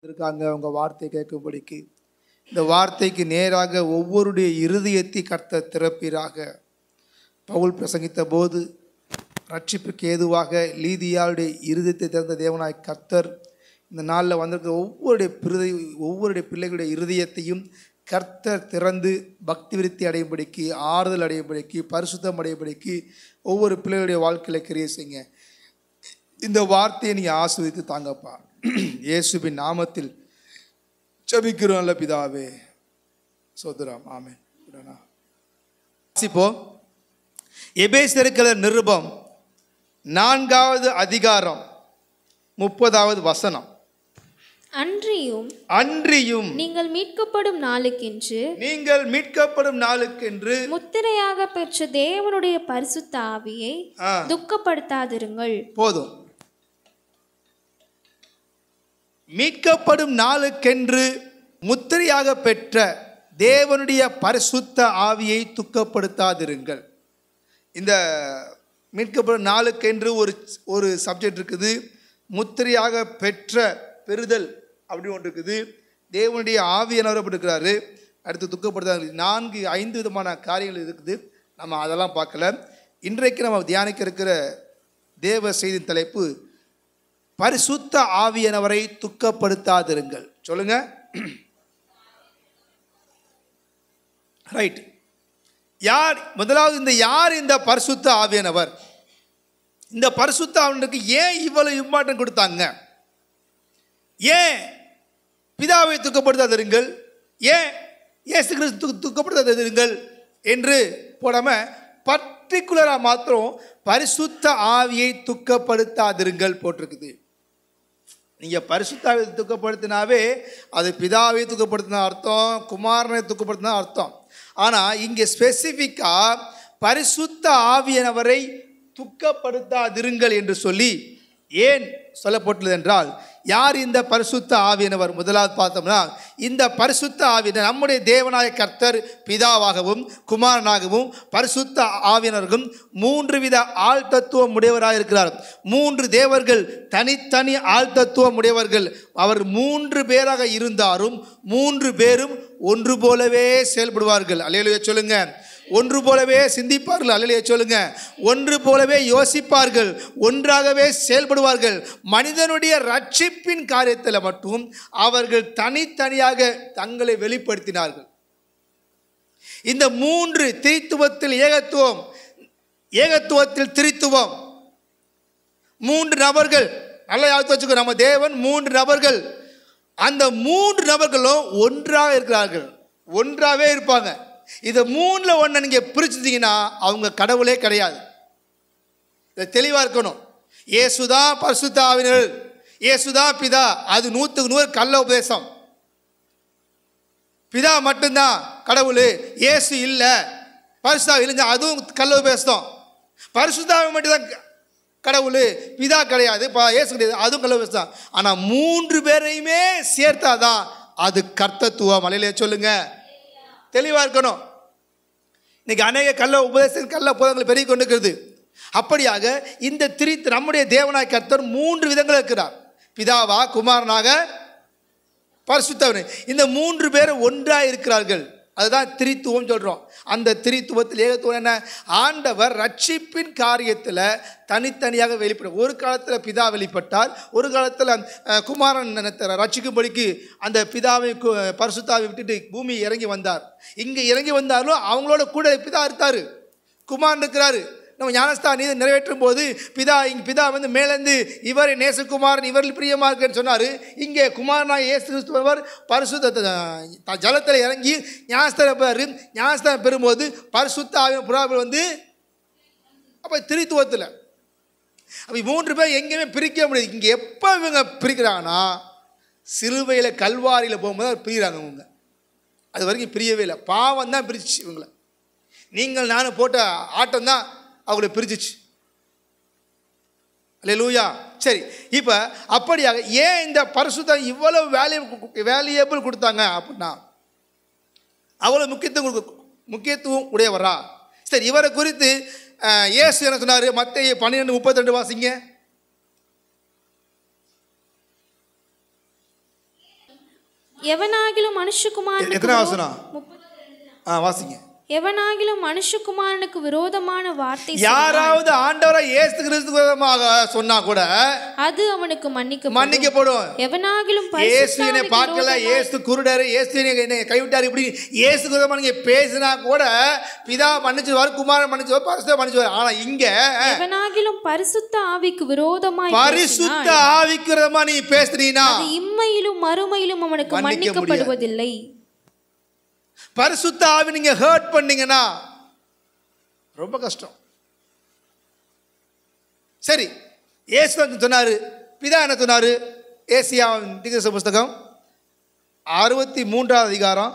இருக்காங்க உங்க வார்த்தை கேட்கும்படிக்கு. இந்த வார்த்தைக்கு நேராக ஒவ்வொருடைய இருதயத்தை கர்த்தர் திறப்பீராக. பவுல் பிரசங்கித்த போது ரட்சிப்புக்கு ஏதுவாக லீதியாளுடைய இருதயத்தை திறந்த தேவனாய் கர்த்தர் இந்த நாளில் வந்திருக்கிற ஒவ்வொருடைய பிள்ளைகளுடைய இருதயத்தையும் கர்த்தர் திறந்து பக்தி விருத்தி அடையும்படிக்கு, ஆறுதல் அடையும்படிக்கு, பரிசுத்தம் அடையும்படிக்கு ஒவ்வொரு பிள்ளைகளுடைய வாழ்க்கையில் கிரியை செய்யுங்க. இந்த வார்த்தையை நீங்கள் ஆசீர்வதித்து தாங்கப்பா. இயேசுவின் நாமத்தில் ஜெபிக்கிறோம் நல்ல பிதாவே, சோதரம், ஆமென். இப்போ எபேசியருக்கு நிருபம் 4வது அதிகாரம் 30வது வசனம். அன்றியும் நீங்கள் மீட்கப்படும் நாளுக்கென்று முத்திரையாக பெற்ற தேவனுடைய பரிசுத்த ஆவியை துக்கப்படுத்தாதிருங்கள். போதும். மீட்கப்படும் நாளுக்கென்று முத்திரையாக பெற்ற தேவனுடைய பரிசுத்த ஆவியை துக்கப்படுத்தாதிருங்கள். இந்த மீட்கப்படும் நாளுக்கென்று ஒரு சப்ஜெக்ட் இருக்குது. முத்திரையாக பெறுதல் அப்படி ஒன்று இருக்குது. தேவனுடைய ஆவியானவர் அப்படி இருக்கிறாரு. அடுத்து துக்கப்படுத்தாது 4-5 விதமான காரியங்கள் இருக்குது. நம்ம அதெல்லாம் பார்க்கல. இன்றைக்கு நம்ம தியானிக்க இருக்கிற தேவ செய்தி தலைப்பு பரிசுத்த ஆவியானவரை துக்கப்படுத்தாதிருங்கள். சொல்லுங்க. ரைட். முதலாவது யார் இந்த பரிசுத்த ஆவியானவர்? இந்த பரிசுத்த ஆவியானவருக்கு ஏன் இவ்வளவு இம்பார்ட்டன்ட் கொடுத்தாங்க? ஏன் பிதாவை துக்கப்படுத்தாதிருங்கள், ஏன் இயேசு கிறிஸ்து துக்கப்படுத்தாதிருங்கள் என்று போடாமல் பர்டிகுலராக மாத்திரம் பரிசுத்த ஆவியை துக்கப்படுத்தாதிருங்கள் போட்டிருக்குது. நீங்கள் பரிசுத்த ஆவியை துக்கப்படுத்தினாவே அது பிதாவை துக்கப்படுத்தின அர்த்தம், குமாரனை துக்கப்படுத்தின அர்த்தம். ஆனால் இங்கே ஸ்பெசிஃபிக்காக பரிசுத்த ஆவியானவரை துக்கப்படுத்தாதிருங்கள் என்று சொல்லி ஏன் சொல்லப்பட்டுள்ளது என்றால், யார் இந்த பரிசுத்த ஆவியானவர்? முதலாவது பார்த்தோம்னா, இந்த பரிசுத்த ஆவியானவர் நம்முடைய தேவனாய கர்த்தர் பிதாவாகவும் குமாரனாகவும் பரிசுத்த ஆவியானவரும் 3 வித ஆள் தத்துவம் உடையவராக இருக்கிறார். 3 தேவர்கள் தனித்தனி ஆள் தத்துவம் உடையவர்கள். அவர் 3 பேராக இருந்தாலும் 3 பேரும் ஒன்று போலவே செயல்படுவார்கள். அல்லேலூயா சொல்லுங்க. ஒன்று போலவே சிந்திப்பார்கள். அல்லேலூயா சொல்லுங்க. ஒன்று போலவே யோசிப்பார்கள், ஒன்றாகவே செயல்படுவார்கள். மனிதனுடைய ரட்சிப்பின் காரியத்தில் மட்டும் அவர்கள் தனித்தனியாக தங்களை வெளிப்படுத்தினார்கள். இந்த 3 திரித்துவத்தில் ஏகத்துவம், ஏகத்துவத்தில் திரித்துவம். 3 நபர்கள். நல்லா யாருக்கு வச்சுக்கோ, நம்ம தேவன் 3 நபர்கள். அந்த 3 நபர்களும் ஒன்றாக இருக்கிறார்கள், ஒன்றாகவே இருப்பாங்க. இதை 3ல் 1 நீங்கள் பிரிச்சுட்டீங்கன்னா அவங்க கடவுளே கிடையாது. இதை தெளிவாக இருக்கணும். இயேசுதான் பரிசுத்த ஆவியானவர், இயேசுதான் பிதா. அது 100க்கு 100 கள்ள உபதேசம். பிதா மட்டும்தான் கடவுள், இயேசு இல்லை, பரிசுத்த இல்லைங்க, அதுவும் கள்ள உபதேசம். பரிசுத்த ஆவி மட்டும்தான் கடவுள், பிதா கிடையாது, இயேசு கிடையாது, அதுவும் கள்ள உபதேசம். ஆனால் 3 பேரையுமே சேர்த்தாதான் அது கர்த்தத்துவம். அல்லேலூயா சொல்லுங்க. தெளிவாக இருக்கணும். இன்னைக்கு அநேக கள்ள உபதேசம், கள்ள போதங்களை பெருகி கொண்டிருக்கிறது. அப்படியாக இந்த நம்முடைய தேவனாய் கர்த்தர் 3 விதங்கள் இருக்கிறார். பிதாவா, குமாரனாக, பரிசுத்தவனை. இந்த 3 பேர் ஒன்றாக இருக்கிறார்கள். அதுதான் திரித்துவம் சொல்கிறோம். அந்த திரித்துவத்தில் ஏகத்துவம் என்ன? ஆண்டவர் ரட்சிப்பின் காரியத்தில் தனித்தனியாக வெளிப்படும். ஒரு காலத்தில் பிதா வெளிப்பட்டார், ஒரு காலத்தில் குமாரன் ரட்சிக்கும்படிக்கு அந்த பிதாவை பரிசுத்தாவை விட்டுட்டு பூமி இறங்கி வந்தார். இங்கே இறங்கி வந்தாலும் அவங்களோட கூட பிதா இருக்கார், குமாரன் இருக்கிறாரு. நம்ம ஞானஸ்தான நீதி நிறைவேற்றும் போது பிதா வந்து மேலேருந்து இவர் நேசகுமாரன், இவரில் பிரியமாக இருக்குன்னு சொன்னார். இங்கே குமாரனாக இயேசு கிறிஸ்துவர் பரிசுத்த ஜலத்தில் இறங்கி ஞானஸ்தானம் பெறும்போது பரிசுத்த ஆவியின் புறாவில் வந்து அப்போ திரித்துவத்தில் அப்போ 3 பேர் எங்கேயுமே பிரிக்க முடியாது. இங்கே எப்போ இவங்க பிரிக்கிறாங்கன்னா, சிலுவையில் கல்வாரியில் போகும்போது பிரிகிறாங்க. இவங்க அது வரைக்கும் பிரியவே இல்லை. பாவம் தான் பிரிச்சு இவங்களை. நீங்கள் நானும் போட்ட ஆட்டம் தான் அவங்களை பிரிச்சிச்சு. அல்லேலூயா. சரி, இப்போ அப்படியாக ஏன் இந்த பரிசுத்தம் இவ்வளவு வேல்யூபிள் கொடுத்தாங்க அப்படின்னா, அவ்வளோ முக்கியத்துவம் உடையவரா? சரி, இவரை குறித்து இயேசு என்ன சொன்னார்? மத்தேயு 12:32 வாசிங்க. எவனாகிலும் மனுஷகுமாரனுக்கு எத்தனை வசனம்? வாசிங்க. எவனாகிலும் மனுஷகுமாரனுக்கு விரோதமான வார்த்தை யாராவது ஆண்டவரை இயேசு கிறிஸ்து விரோதமாக சொன்னா கூட அது அவனுக்கு மன்னிக்கப்படும். எவனாகிலும் இயேசுவினை பார்க்கல, இயேசு குருடர், இயேசுவினை என்னை கைவிட்டார், இப்படி இயேசு விரோதமா நீங்க பேசினா கூட பிதா மன்னிச்சுவார், குமாரன் மன்னிச்சுவார், பரிசுத்த மன்னிச்சுவார். ஆனா இங்க எவனாகிலும் பரிசுத்த ஆவிக்கு விரோதமாய் பரிசுத்த ஆவிக்கு விரோதமா நீ பேசுறீனா அது இம்மையிலும் மறுமையிலும் அவனுக்கு மன்னிக்கப்படுவதில்லை. பரிசுத்த ஆவி நீங்க ஹர்ட் பண்ணீங்கன்னா ரொம்ப கஷ்டம். சரி, இயேசு சொன்னாரு, பிதா என்ன சொன்னாரு? ஏசாயாவின் தீர்க்கதரிசன புஸ்தகம் 63 அதிகாரம்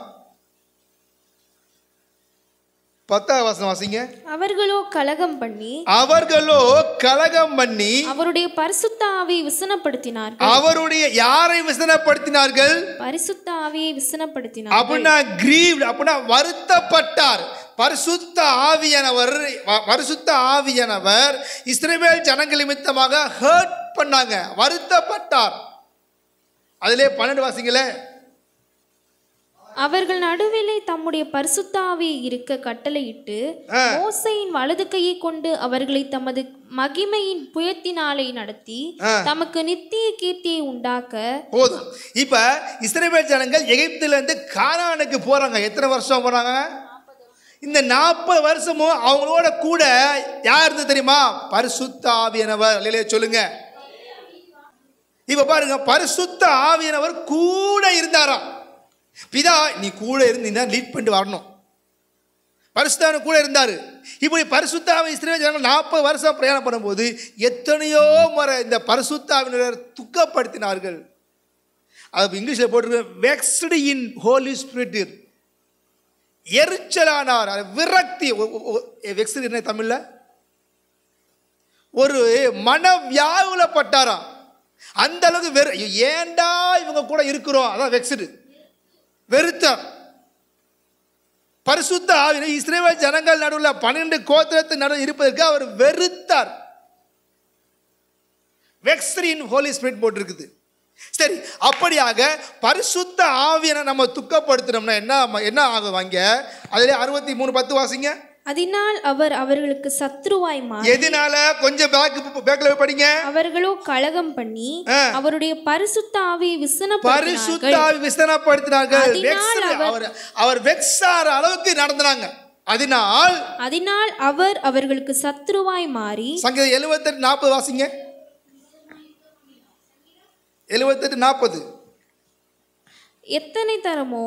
10 வசனம் வாசிங்க. அவர்களோ கலகம் பண்ணி அவருடைய பரிசுத்த ஆவியை விசனப்படுத்தினார்கள். அவருடைய யாரை விசனப்படுத்தினார்கள்? பரிசுத்த ஆவியை விசனப்படுத்தினார்கள். அப்படின்னா கிரீவ்ட், அப்படின்னா வருத்தப்பட்டார். பரிசுத்த ஆவியானவர் இஸ்ரவேல் ஜனங்கள் நிமித்தமாக ஹர்ட் பண்ணாங்க, வருத்தப்பட்டார். அதிலே 12 வாசிங்களே. அவர்கள் நடுவிலே தம்முடைய பரிசுத்த ஆவியை இருக்க கட்டளையிட்டு மோசேயின் வலது கையை கொண்டு அவர்களை தமது மகிமையின் புயத்தினாலே நடத்தி தமக்கு நித்திய கீர்த்தியை உண்டாக்க. போதும். இப்ப இஸ்ரவேல் ஜனங்கள் எகிப்தில இருந்து கானானுக்கு போறாங்க. எத்தனை வருஷம் போறாங்க? இந்த 40 வருஷமும் அவங்களோட கூட யார் இருந்து தெரியுமா? பரிசுத்த ஆவியானவர். இல்லையே சொல்லுங்க. இப்ப பாருங்க, பரிசுத்த ஆவியானவர் கூட இருந்தாராம். பிதா நீ கூட இருந்தீங்கன்னா லீட் பண்ணிட்டு வரணும். பரிசுத்த கூட இருந்தாரு. இப்படி பரிசுத்த ஆவி இஸ்ரவேல் ஜனங்கள் 40 வருஷம் பிரயாணம் பண்ணும்போது எத்தனையோ முறை இந்த பரிசுத்த ஆவியினர் துக்கப்படுத்தினார்கள். அது இங்கிலீஷில் போட்டிருக்க வெக்ஸ்டு இன் ஹோலி ஸ்பிரிட், எரிச்சலானார், விரக்தி. வெக்ஸ்டு என்ன தமிழ்ல? ஒரு மன வியாகுலப்பட்டாராம். அந்த அளவுக்கு ஏண்டா இவங்க கூட இருக்கிறோம், அதான் வெக்ஸ்டு, வெறுத்தார். பரிசுத்த ஆவியை இஸ்ரவேல் ஜனங்கள் நடுவில் 12 கோத்திரத்தின் நடுவில் இருப்பதற்கு அவர் வெறுத்தார். வெக்ஸ்டு இன் ஹோலி ஸ்பிரிட் போட்டிருக்குது. சரி, அப்படியாக பரிசுத்த ஆவியை நம்ம துக்கப்படுத்தினோம்னா என்ன ஆகுவாங்க? அதிலே 63:10 வாசிங்க. அதனால் அவர் அவர்களுக்கு சத்ருவாய் மாறி. எதனால? கொஞ்சம் பேக்ல படிங்க. அவர்களோ கலகம் பண்ணி அவருடைய பரிசுத்த ஆவியை விசனப்படுத்தினார்கள். அவர் வெக்ஸார அளவுக்கு நடந்தாங்க. அதனால் அவர் அவர்களுக்கு சத்ருவாய் மாறி. சங்கீதம் 78:40 வாசிங்க. 78:40. எத்தனை தரமோ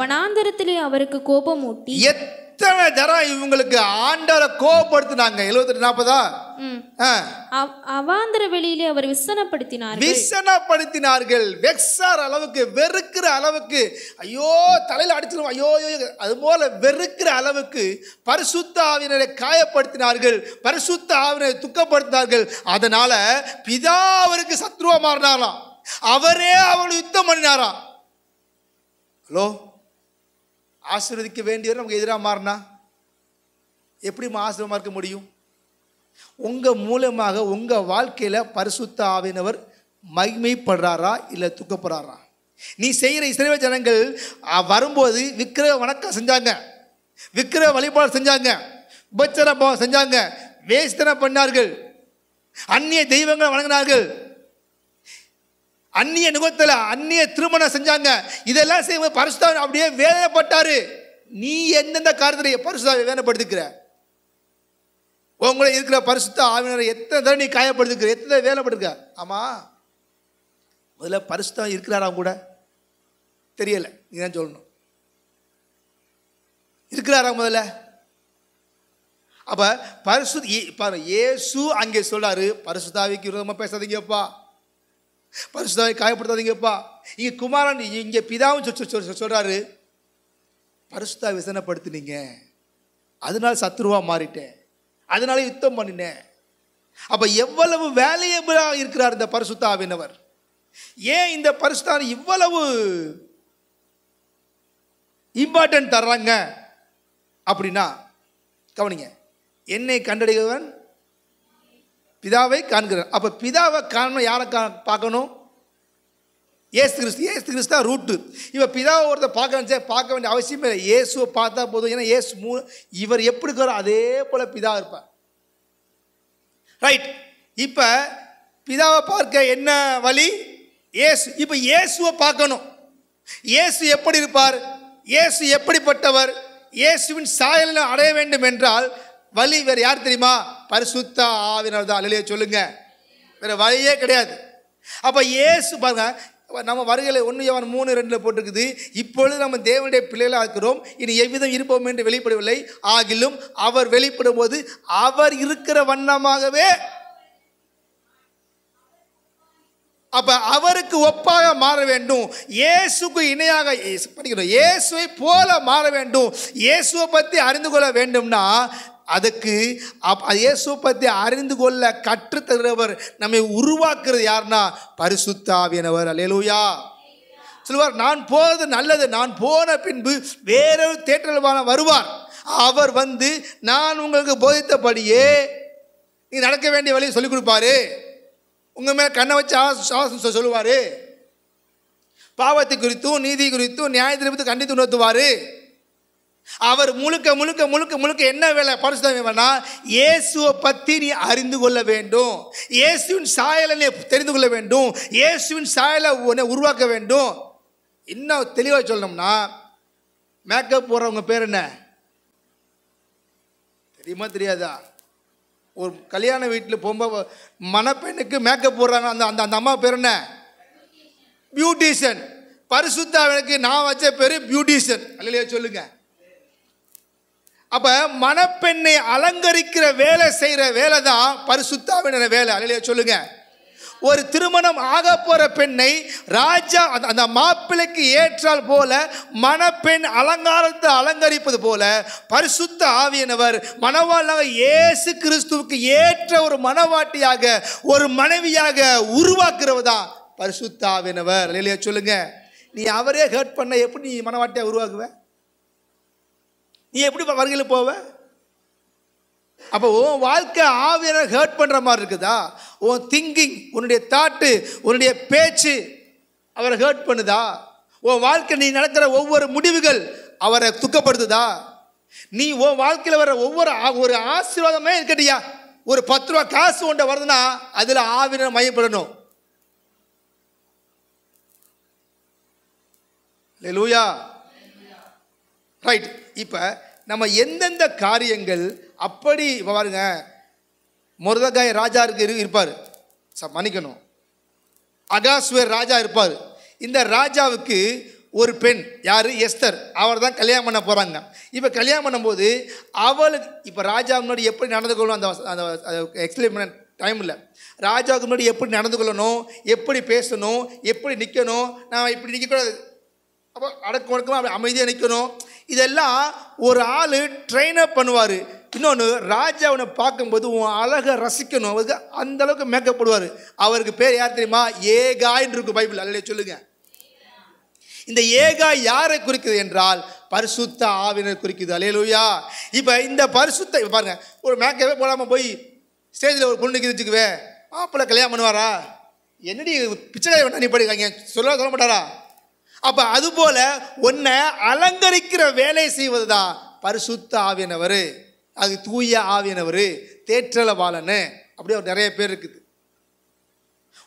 வனாந்தரத்திலே அவருக்கு கோபமூட்டி. எத்தனை தரம் இவங்களுக்கு ஆண்டவரை கோபப்படுத்தினாங்க? 78:40. அவாந்தர வெளியிலே அவர் விசனப்படுத்தினார்கள். வெக்ஸார் அளவுக்கு, வெறுக்கிற அளவுக்கு, ஐயோ தலையில அடிச்சிடும், ஐயோ அது போல வெறுக்கிற அளவுக்கு பரிசுத்த ஆவியினரை காயப்படுத்தினார்கள், பரிசுத்த ஆவியினரை துக்கப்படுத்தினார்கள். அதனால பிதா அவருக்கு சத்ருவா மாறினாராம். அவரே அவங்களை யுத்தம் பண்ணினாராம். ஹலோ, ஆசீர்வதிக்க வேண்டியவர் நமக்கு எதிராக மாறினா எப்படி ஆசீர்வாதமாக இருக்க முடியும்? உங்க மூலமாக உங்க வாழ்க்கையில பரிசுத்த ஆவியானவர் மகிமைப்படுறாரா இல்லை துக்கப்படுறாரா? நீ செய்கிற இஸ்ரவேல் ஜனங்கள் வரும்போது விக்கிரக வணக்கம் செஞ்சாங்க, விக்கிரக வழிபாடு செஞ்சாங்க, உபச்சாரம் செஞ்சாங்க, வேஸ்தனை பண்ணார்கள், அந்நிய தெய்வங்களை வணங்கினார்கள், அந்நிய நுகத்துல அந்நிய திருமணம் செஞ்சாங்க. இதெல்லாம் செய்ய பரிசுத்த அப்படியே வேதனைப்பட்டாரு. நீ எந்தெந்த காரியத்தை பரிசுத்த வேதனைப்படுத்திக்கிற? உங்களை இருக்கிற பரிசுத்த ஆவியானவரை எத்தனை தடவை நீ காயப்படுத்திக்கிற, எத்தனை வேலைப்பட்டிருக்க? ஆமா, முதல்ல பரிசுத்தம் இருக்கிறாரா கூட தெரியல. நீ தான் சொல்லணும், இருக்கிறாரா முதல்ல. அப்ப பரிசுத்த இயேசு அங்கே சொல்றாரு, பரிசுத்தாவிக்கு விரோதமா பேசாதீங்கப்பா, பரிசுத்தாவை காயப்படுத்தாதீங்கப்பா. இங்க குமாரன், இங்க பிதாவும் சொல்றாரு, பரிசுத்தாவை விசனப்படுத்தினீங்க, அதனால சத்ருவா மாறிட்டேன், அதனால யுத்தம் பண்ணினேன். அப்ப எவ்வளவு வேலையபிளா இருக்கிறார் இந்த பரிசுத்த ஆவியானவர். ஏன் இந்த பரிசுத்த இவ்வளவு இம்பார்ட்டன்ட் தர்றாங்க அப்படின்னா கவனிங்க. என்னை கண்டடைகிறவன் பிதாவை காண்கிறார். அப்ப பிதாவை காணணும், யாரை பார்க்கணும்? ஏசு கிறிஸ்து தான் ரூட்டு. இப்போ பிதாவை ஒருத்தர் பார்க்க வேண்டிய அவசியமே இல்லை. இயேசுவை பார்த்தா போதும். ஏன்னா இவர் எப்படி இருக்கிறாரோ அதே போல் பிதா இருப்பார். ரைட். இப்போ பிதாவை பார்க்க என்ன வழி? இயேசு. இப்போ இயேசுவை பார்க்கணும். இயேசு எப்படி இருப்பார்? இயேசு எப்படிப்பட்டவர்? இயேசுவின் சாயலை அடைய வேண்டும் என்றால் வழி வேறு யார் தெரியுமா? பரிசுத்த ஆவியானவர் தான். அல்லேலூயா சொல்லுங்க. வேறு வழியே கிடையாது. அப்போ இயேசு பாருங்க, நம்ம வருகையில் 1 யோவான் 3:2 போட்டிருக்குது, இப்பொழுது நம்ம தேவனுடைய பிள்ளைகளாக இருக்கிறோம், இனி எவ்விதம் இருப்போம் என்று வெளிப்படவில்லை, ஆகிலும் அவர் வெளிப்படும் போது அவர் இருக்கிற வண்ணமாகவே, அப்ப அவருக்கு ஒப்பாக மாற வேண்டும். இயேசுக்கு இணையாக படிக்கிறோம். இயேசுவை போல மாற வேண்டும். இயேசுவை பற்றி அறிந்து கொள்ள வேண்டும்னா அதுக்கு இயேசுவை பற்றி அறிந்து கொள்ள கற்றுத்தருகிறவர், நம்மை உருவாக்குறது யாருன்னா பரிசுத்த ஆவியானவர். அல்லேலூயா. சொல்லுவார், நான் போவது நல்லது, நான் போன பின்பு வேறொரு தேற்றவான வருவார், அவர் வந்து நான் உங்களுக்கு போதித்தபடியே நீ நடக்க வேண்டிய வழியை சொல்லிக் கொடுப்பாரு, உங்க மேல கண்ணை வச்சு ஆலோசனை சொல்லுவாரு, பாவத்தை குறித்தும் நீதி குறித்தும் நியாயத்தை கண்டித்து உணர்த்துவாரு. அவர் முழுக்க முழுக்க முழுக்க முழுக்க என்ன வேலை? பரிசுத்தம்னா இயேசுவை பற்றி நீ அறிந்து கொள்ள வேண்டும், இயேசுவின் சாயலை நீ தெரிந்து கொள்ள வேண்டும், இயேசுவின் சாயலை உருவாக்க வேண்டும். இன்னும் தெளிவாக சொல்லணும்னா, மேக்கப் போடுறவங்க பேர் என்ன தெரியுமா? தெரியாதா? ஒரு கல்யாண வீட்டில் போகும்போது மணப்பெண்ணுக்கு மேக்கப் போடுறாங்க, அந்த அந்த அந்த அம்மா பேர் என்ன? பியூட்டிஷியன். பரிசுத்தாவினுக்கு நான் வச்ச பேர் பியூட்டிஷியன். அல்லேலூயா சொல்லுங்க. அப்ப மணப்பெண்ணை அலங்கரிக்கிற வேலை செய்யற வேலை தான் பரிசுத்தாவின வேலை. அல்லேலூயா சொல்லுங்க. ஒரு திருமணம் ஆக போற பெண்ணை ராஜா அந்த மாப்பிள்ளைக்கு ஏற்றால் போல மணப்பெண் அலங்காரத்தை அலங்கரிப்பது போல பரிசுத்த ஆவியானவர் மணவாளாக இயேசு கிறிஸ்துவுக்கு ஏற்ற ஒரு மணவாட்டியாக ஒரு மனைவியாக உருவாக்குறவதான் பரிசுத்த ஆவியானவர். அல்லேலூயா சொல்லுங்க. நீ அவரே ஹர்ட் பண்ண எப்படி நீ மணவாட்டியாக உருவாக்குவ? நீ எப்படி வருகையில் போவ? அப்போ உன் வாழ்க்கை ஆவியானவர் ஹர்ட் பண்ணுற மாதிரி இருக்குதா? உன் திங்கிங், உன்னுடைய தாட்டு, உன்னுடைய பேச்சு அவரை ஹர்ட் பண்ணுதா? உன் வாழ்க்கை நீ நடக்கிற ஒவ்வொரு முடிவுகள் அவரை துக்கப்படுத்துதா? நீ உன் வாழ்க்கையில் வர ஒரு ஆசீர்வாதமே இருக்கட்டியா, ஒரு 10 ரூபா காசு ஒன்றை வருதுன்னா அதில் ஆவியானவர் மையப்படணும். அல்லேலூயா. ரைட். இப்போ நம்ம எந்தெந்த காரியங்கள் அப்படி பாருங்க, மொர்தெகாய் ராஜா இருப்பார், மன்னிக்கணும், அகாஸ்வேர் ராஜா இருப்பார். இந்த ராஜாவுக்கு ஒரு பெண் யார்? எஸ்தர். அவர் தான் கல்யாணம் பண்ண போகிறாங்க. இப்போ கல்யாணம் பண்ணும்போது அவளுக்கு இப்போ ராஜா முன்னாடி எப்படி நடந்து கொள்ளணும் அந்த எக்ஸ்பிளைன் பண்ண டைம் இல்லை. ராஜாவுக்கு முன்னாடி எப்படி நடந்து கொள்ளணும், எப்படி பேசணும், எப்படி நிற்கணும், நான் இப்படி நிற்கக்கூடாது, அப்போ அடக்கு ஒடுக்கமாக அப்படி அமைதியாக நிற்கணும், இதெல்லாம் ஒரு ஆள் ட்ரெயினப் பண்ணுவார். இன்னொன்று, ராஜா அவனை பார்க்கும்போது உன் அழகை ரசிக்கணும், அவருக்கு அந்த அளவுக்கு மேக்கப் போடுவார். அவருக்கு பேர் யார் தெரியுமா? ஏகாய்ன்னு இருக்கு பைபிள். அல்லேலூயா சொல்லுங்க. இந்த ஏகாய் யாரை குறிக்குது என்றால் பரிசுத்த ஆவியானவர் குறிக்குது. அல்லேலூயா. இப்போ இந்த பரிசுத்த பாருங்க, ஒரு மேக்கப்பே போடாமல் போய் ஸ்டேஜில் ஒரு பொண்ணுக்கு வச்சுக்குவே, மாப்பிள்ளை கல்யாணம் பண்ணுவாரா? என்னடி பிச்சை வேண்டாம் நீ படிக்காங்க சொல்ல மாட்டாரா? அப்போ அதுபோல உன்னை அலங்கரிக்கிற வேலை செய்வது தான் பரிசுத்த ஆவியானவர். அது தூய ஆவியானவர், தேற்றளவாளன்னு, அப்படியே நிறைய பேர் இருக்குது.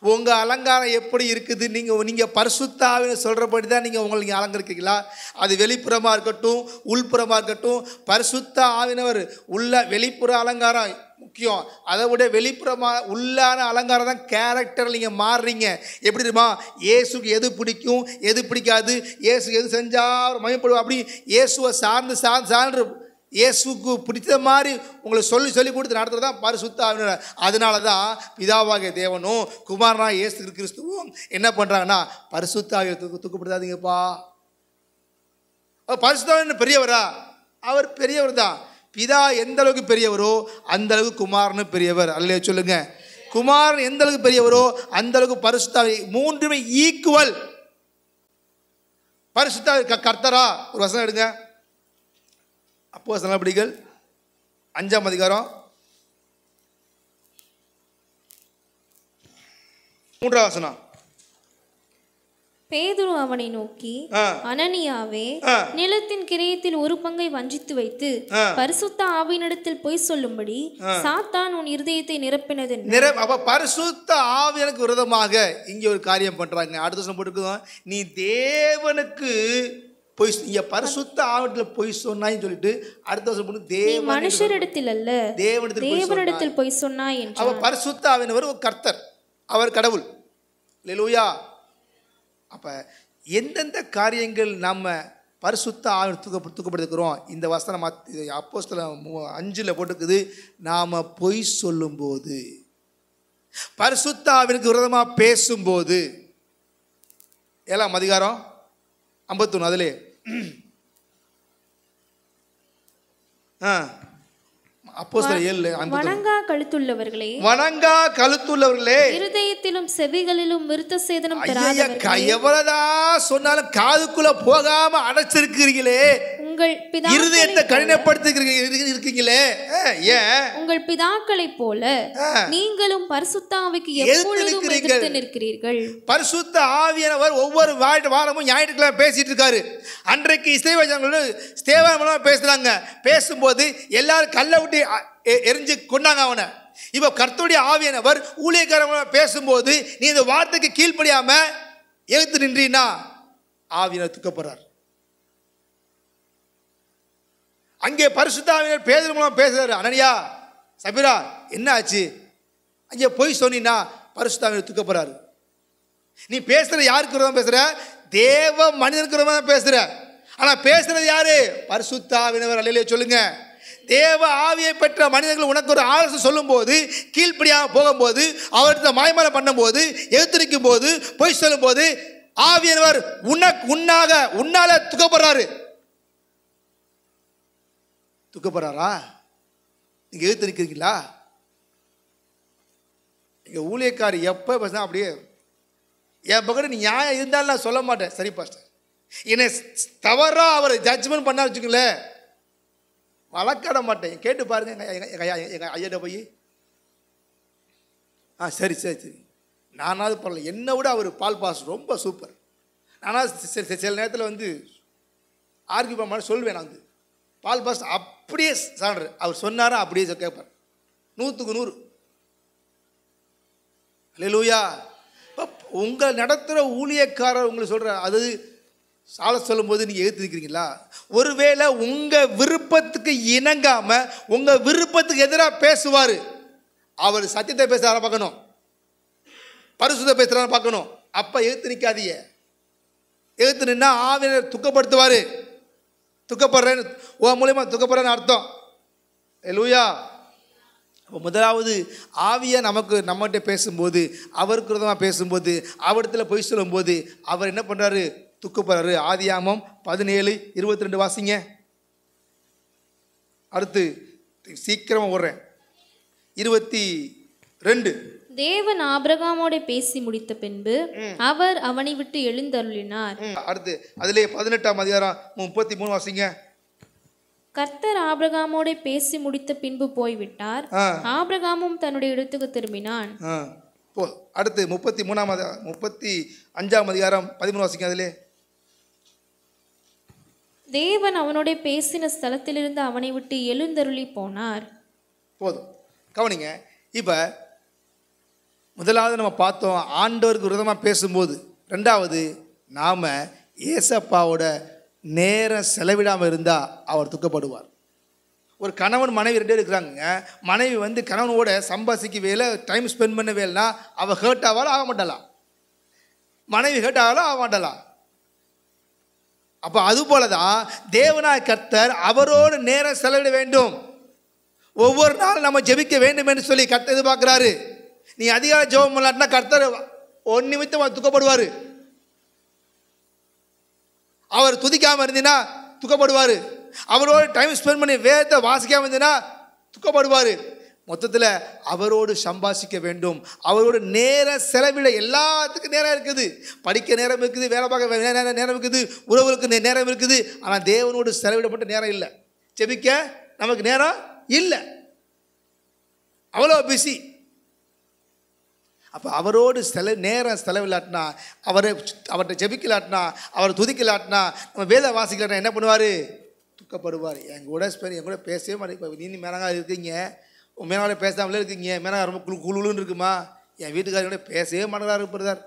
உங்கள் அலங்காரம் எப்படி இருக்குது? நீங்கள் பரிசுத்த ஆவியானவர் சொல்கிறபடி தான் நீங்கள் அலங்கரிக்கிறீங்களா? அது வெளிப்புறமாக இருக்கட்டும் உள்புறமாக இருக்கட்டும், பரிசுத்த ஆவியானவர் உள்ள வெளிப்புற அலங்காரம் முக்கியம். அதை விட வெளிப்புறமாக உள்ளான அலங்காரம் தான் கேரக்டர் நீங்கள் மாறுறீங்க. எப்படி தெரியுமா? இயேசுக்கு எது பிடிக்கும் எது பிடிக்காது, இயேசுக்கு எது செஞ்சால் மயப்படுவோம், அப்படி இயேசுவை சார்ந்து இயேசுக்கு பிடித்த மாதிரி உங்களை சொல்லி கொடுத்து நடத்துறது தான் பரிசுத்த ஆவியானவர். அதனால தான் பிதாவாகிய தேவனும் குமாரனாக இயேசு கிறிஸ்துவும் என்ன பண்ணுறாங்கன்னா பரிசுத்த ஆவியானவரை தூக்கப்படுத்தாதீங்கப்பா. பரிசுத்த ஆவியானவர் பெரியவரா? அவர் பெரியவர் தான். பிதா எந்த அளவுக்கு பெரியவரோ அந்த அளவுக்கு குமாரனும் பெரியவர். அல்லேலூயா சொல்லுங்க. குமாரன் எந்த அளவுக்கு பெரியவரோ அந்த அளவுக்கு பரிசுத்த ஆவி, மூன்றுமே ஈக்குவல். பரிசுத்த ஆவி கர்த்தரா? ஒரு வசனம் எடுங்க. அப்போஸ்தலர் நடபடிகள் 5ஆம் அதிகாரம் 3ஆம் வசனம். பேதுரு அவனை நோக்கி, அனனியாவே, நிலத்தின் கிரயத்தில் ஒரு பங்கை வஞ்சித்து வைத்து பரிசுத்த ஆவியினிடத்தில் பொய் சொல்லும்படி சாத்தான் உன் இருதயத்தை நிரப்பினது. அப்ப பரிசுத்த ஆவியனுக்கு விரோதமாக இங்க ஒரு காரியம் பண்றாங்க. அடுத்த வருஷம் போட்டுக்குவோம், நீ தேவனுக்கு பொய், இங்க பரிசுத்த ஆவியிடத்தில் பொய் சொன்னான்னு சொல்லிட்டு அடுத்த வருஷம் போட்டு மனுஷரிடத்தில் அல்ல தேவனிடத்தில் பொய் சொன்னாய் என்று. அவ பரிசுத்த ஆவியானவர் ஒரு கர்த்தர், அவர் கடவுள். அல்லேலூயா. அப்போ எந்தெந்த காரியங்கள் நம்ம பரிசுத்த ஆவி தூக்கப்படுத்துக்கிறோம், இந்த வசனம் அப்போஸ்தலர் 5 போட்டுக்குது, நாம் பொய் சொல்லும்போது, பரிசுத்த ஆவிக்கு விரோதமாக பேசும்போது, 7ஆம் அதிகாரம் 51 அதிலே அப்போஸ்தலர் 7 வணங்கா கழுத்துள்ளவர்களே, வணங்கா கழுத்துள்ளவர்களே, இருதயத்திலும் செவிகளிலும் விருத்த சேதனம் பெறாதவர்களே, எவ்வளவுதான் சொன்னாலும் காதுக்குள்ள போகாம அடைச்சிருக்கிறீங்களே, உங்கள் இருதயத்தை கடினப்படுத்திருக்கீங்களே, ஏன் உங்கள் பிதாக்களைப் போல நீங்களும் பரிசுத்த ஆவிக்கு எப்பொழுதும் எதிர்த்து நிற்கிறீர்கள். பரிசுத்த ஆவியானவர் ஒவ்வொரு வாரமும் ஞாயிற்றுக்கிழமை பேசிட்டு இருக்காரு. அன்றைக்கு இஸ்ரவேலர்கள் ஸ்தேவான் மூலமா பேசுறாங்க. பேசும்போது எல்லாரும் கல்லை விட்டு எரிஞ்சு கொண்டாங்க அவனை. இப்போ கர்த்தருடைய ஆவியானவர் ஊழியக்காரன் பேசும்போது நீ இந்த வார்த்தைக்கு கீழ்ப்படியாம எதிர்த்து நின்றீன்னா ஆவியானவர் துக்கப்படுறார். அங்கே பரிசுத்த ஆவியானவர் பேதுரு மூலமா பேசுறாரு. அனனியா, சபிரா, என்ன ஆச்சு? அங்கே போய் சொன்னா பரிசுத்த ஆவியானவர் துக்கப்படுறாரு. நீ பேசுற யாருக்கு விரோதமா பேசுற? தேவ மனிதனுக்கு விரோதமா பேசுற. ஆனா பேசுறது யாரு? பரிசுத்த ஆவியானவர். அல்லேலூயா சொல்லுங்க. தேவ ஆவியை பெற்ற மனிதர்கள் உனக்கு ஒரு ஆலோசனை சொல்லும் போது, கீழ்ப்படியாக போகும்போது, அவர்கிட்ட மாய்மாலம் பண்ணும் போது, எதிர்த்து நிற்கும் போது, பொய் சொல்லும் போது, ஆவியானவர் உன்னால துக்கப்படுறாரு. துக்கப்படுறாரா? நீங்க எதிர்த்து நிற்கிறீங்களா? எங்க ஊழியக்காரி எப்ப பேசினா அப்படியே என் பக்கம் நீ நியாயம் இருந்தாலும் நான் சொல்ல மாட்டேன். சரி பாஸ்டர், என்னை தவறா அவர் ஜட்ஜ்மெண்ட் பண்ணா வச்சுக்கங்களேன், வழக்காட மாட்டேன். கேட்டு பாருங்க எங்க ஐயாட்ட போய், சரி சரி சரி நானாவது பரவாயில்ல, என்னை விட அவர் பால் பாஸ் ரொம்ப சூப்பர், நானாவது சில நேரத்தில் வந்து ஆர்கியூ பண்ண சொல்வேன். நான் வந்து பால் பாஸ் அப்படியே சாடுற, அவர் சொன்னாரா அப்படியே கேட்பார், 100க்கு 100. அல்லேலூயா. உங்கள் நடத்துகிற ஊழியக்காரர் உங்களுக்கு சொல்கிற அது சால சொல்லும்போது நீங்கள் எதிர்த்து நிற்கிறீங்களா? ஒருவேளை உங்கள் விருப்பத்துக்கு இணங்காமல் உங்கள் விருப்பத்துக்கு எதிராக பேசுவார். அவர் சத்தியத்தை பேசுகிறார பார்க்கணும், பரிசுத்த பேசுகிறார பார்க்கணும். அப்போ எதிர்த்து நிற்காதீங்க. எதிர்த்து நின்னா ஆவியானவர் துக்கப்படுத்துவார். துக்கப்படுறேன்னு உன் மூலயமா துக்கப்படுறேன்னு அர்த்தம். அல்லேலூயா. அப்போ முதலாவது ஆவியை நம்மகிட்ட பேசும்போது, அவருக்கு விரோதமாக பேசும்போது, அவரிடத்துல பொய் சொல்லும்போது அவர் என்ன பண்ணுறாரு? துக்கப்படுறாரு. ஆதியாகமம் 17:22 வாசிங்க. அடுத்து சீக்கிரமாக ஓடுறேன். 22. தேவன் ஆபிரகாமோட பேசி முடித்த பின்பு அவர் அவனை விட்டு எழுந்தருளினார். அடுத்து அதிலே 18ஆம் அதிகாரம் 33 வாசிங்க. கர்த்தர் ஆபிரகாமோட பேசி முடித்த பின்பு போய்விட்டார். ஆபிரகாமும் தன்னுடைய இடத்துக்கு திரும்பினான். அடுத்து 35ஆம் அதிகாரம் 13 வாசிங்க. அதிலே தேவன் அவனோட பேசின ஸ்தலத்திலிருந்து அவனை விட்டு எழுந்தருளி போனார். போதும், கவனிங்க. இப்போ முதலாவது நம்ம பார்த்தோம் ஆண்டவருக்கு விரோதமாக பேசும்போது. ரெண்டாவது, நாம் ஏசப்பாவோட நேரம் செலவிடாமல் இருந்தால் அவர் துக்கப்படுவார். ஒரு கணவன் மனைவி 2 பேர் இருக்கிறாங்க. மனைவி வந்து கணவனோட சம்பாதிக்க வேலை, டைம் ஸ்பெண்ட் பண்ண வேலைனா அவள் ஹேர்ட் ஆவாலும் ஆக மாட்டாளா? மனைவி ஹேர்ட் ஆகலாம் ஆக மாட்டாளா? அப்போ அதுபோல தான் தேவனாய் கர்த்தர் அவரோடு நேரம் செலவிட வேண்டும். ஒவ்வொரு நாள் நம்ம ஜெபிக்க வேண்டும் என்று சொல்லி கர்த்தர் எதிர்பார்க்கிறாரு. நீ அதிகார ஜெபம் பண்ணலாட்டினா கர்த்தர் 1 நிமித்தம் துக்கப்படுவார். அவர் துதிக்காமல் இருந்தீங்கன்னா துக்கப்படுவார். அவரோடு டைம் ஸ்பெண்ட் பண்ணி வேதத்தை வாசிக்காமல் இருந்தீங்கன்னா துக்கப்படுவார். மொத்தத்தில் அவரோடு சம்பாஷிக்க வேண்டும், அவரோடு நேரம் செலவிட. எல்லாத்துக்கும் நேரம் இருக்குது, படிக்க நேரம் இருக்குது, வேலை பார்க்க நேரம் இருக்குது, உறவுகளுக்கு நேரம் இருக்குது. ஆனால் தேவனோடு செலவிடப்பட்ட நேரம் இல்லை. ஜெபிக்க நமக்கு நேரம் இல்லை, அவ்வளோ பிஸி. அப்போ அவரோடு நேரம் செலவில்லாட்டினா, அவர்கிட்ட ஜெபிக்கலாட்டினா, அவரை துதிக்கலாட்டினா, நம்ம வேத வாசிக்கலாட்டினா என்ன பண்ணுவார்? துக்கப்படுவார். என் கூட பேசவே மாட்டேங்க. இப்போ நீ மேனாக இருக்கீங்க, உன் மேனாக பேசாமலே இருக்கீங்க, மேனாக ரொம்ப குழுன்னு இருக்குமா? என் வீட்டுக்காரங்க பேசவே மாட்டேங்கிறாரு பிரதர்,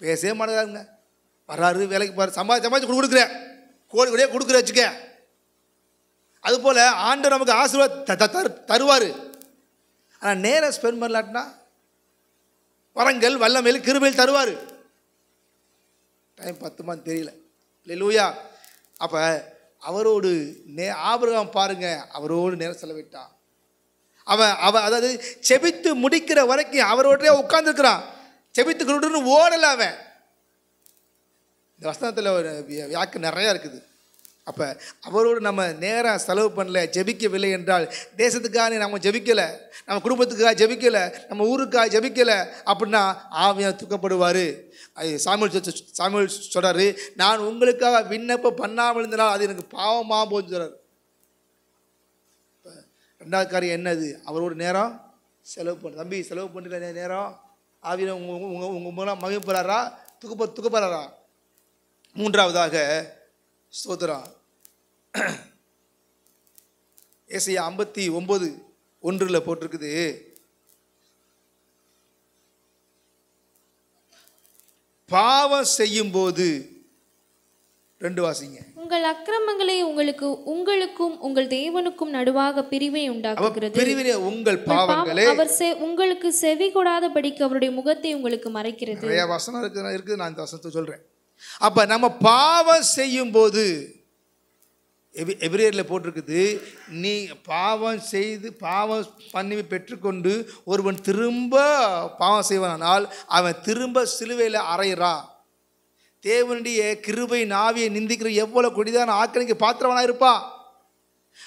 பேசவே மாட்டேங்கிறாருங்க. வர்றாரு, வேலைக்கு போகிறார், சம்பாதிச்சு கொடுக்குறேன், கோடி கூடயே கொடுக்குற வச்சுக்க. அதுபோல் ஆண்டவர் நமக்கு ஆசீர்வாதம் தருவார். ஆனால் நேரம் ஸ்பெண்ட் பண்ணலாட்டினா வரங்கள் வல்லமையில் கிருபையில் தருவார். டைம் 10 தெரியல. அல்லேலூயா. அப்போ அவரோடு ஆபிரகாம் பாருங்க, அவரோடு நேரம் செலவிட்டான். அவன் அதாவது செபித்து முடிக்கிற வரைக்கும் அவரோடே உட்கார்ந்துருக்கிறான். செபித்து கொண்டு ஓடலை அவன். இந்த வசனத்தில் ஒரு வியாக்கு நிறையா இருக்குது. அப்போ அவரோடு நம்ம நேரம் செலவு பண்ணல, ஜெபிக்கவில்லை என்றால், தேசத்துக்காக நம்ம ஜெபிக்கலை, நம்ம குடும்பத்துக்காக ஜெபிக்கலை, நம்ம ஊருக்காக ஜெபிக்கலை அப்படின்னா ஆவியானவர் துக்கப்படுவார். சாமுவேல் சொல்கிறாரு, நான் உங்களுக்காக விண்ணப்பம் பண்ணாமல் இருந்தனால் அது எனக்கு பாவமாக போன்னு சொல்கிறார். இப்போ 2வது காரியம் என்னது? அவரோட நேரம் செலவு பண்ண. தம்பி, செலவு பண்ணுற நேரம் ஆவியான உங்கள் மூலம் மகிழ்ப்படுறாரா, துக்கப்படுறாரா? 3வதாக ஸ்தோத்திரம், ஏசாயா 59:1 போட்டிருக்குது, பாவம் செய்யும் போது 2 வாசிங்க. உங்கள் அக்கிரமங்களை உங்களுக்கும் உங்கள் தேவனுக்கும் நடுவாக பிரிவினை உண்டாக்குகிறது. பிரிவினை உங்கள் பாவங்களை அவர் உங்களுக்கு செவி கொடாதபடிக்கு அவருடைய முகத்தை உங்களுக்கு மறைக்கிறது. நிறைய வசனம் இருக்குது, நான் இந்த வசனத்தை சொல்றேன். அப்ப நம்ம பாவம் செய்யும் போது, எபிரேயர்ல போட்டிருக்குது, நீ பாவம் பண்ணி பெற்றுக்கொண்டு ஒருவன் திரும்ப பாவம் செய்வானால் அவன் திரும்ப சிலுவையில் அறையிறான். தேவனுடைய கிருபை நாவியை நிந்திக்கிற எவ்வளவு கொடிதான ஆக்கிரமிக்க பாத்திரவனா இருப்பான்.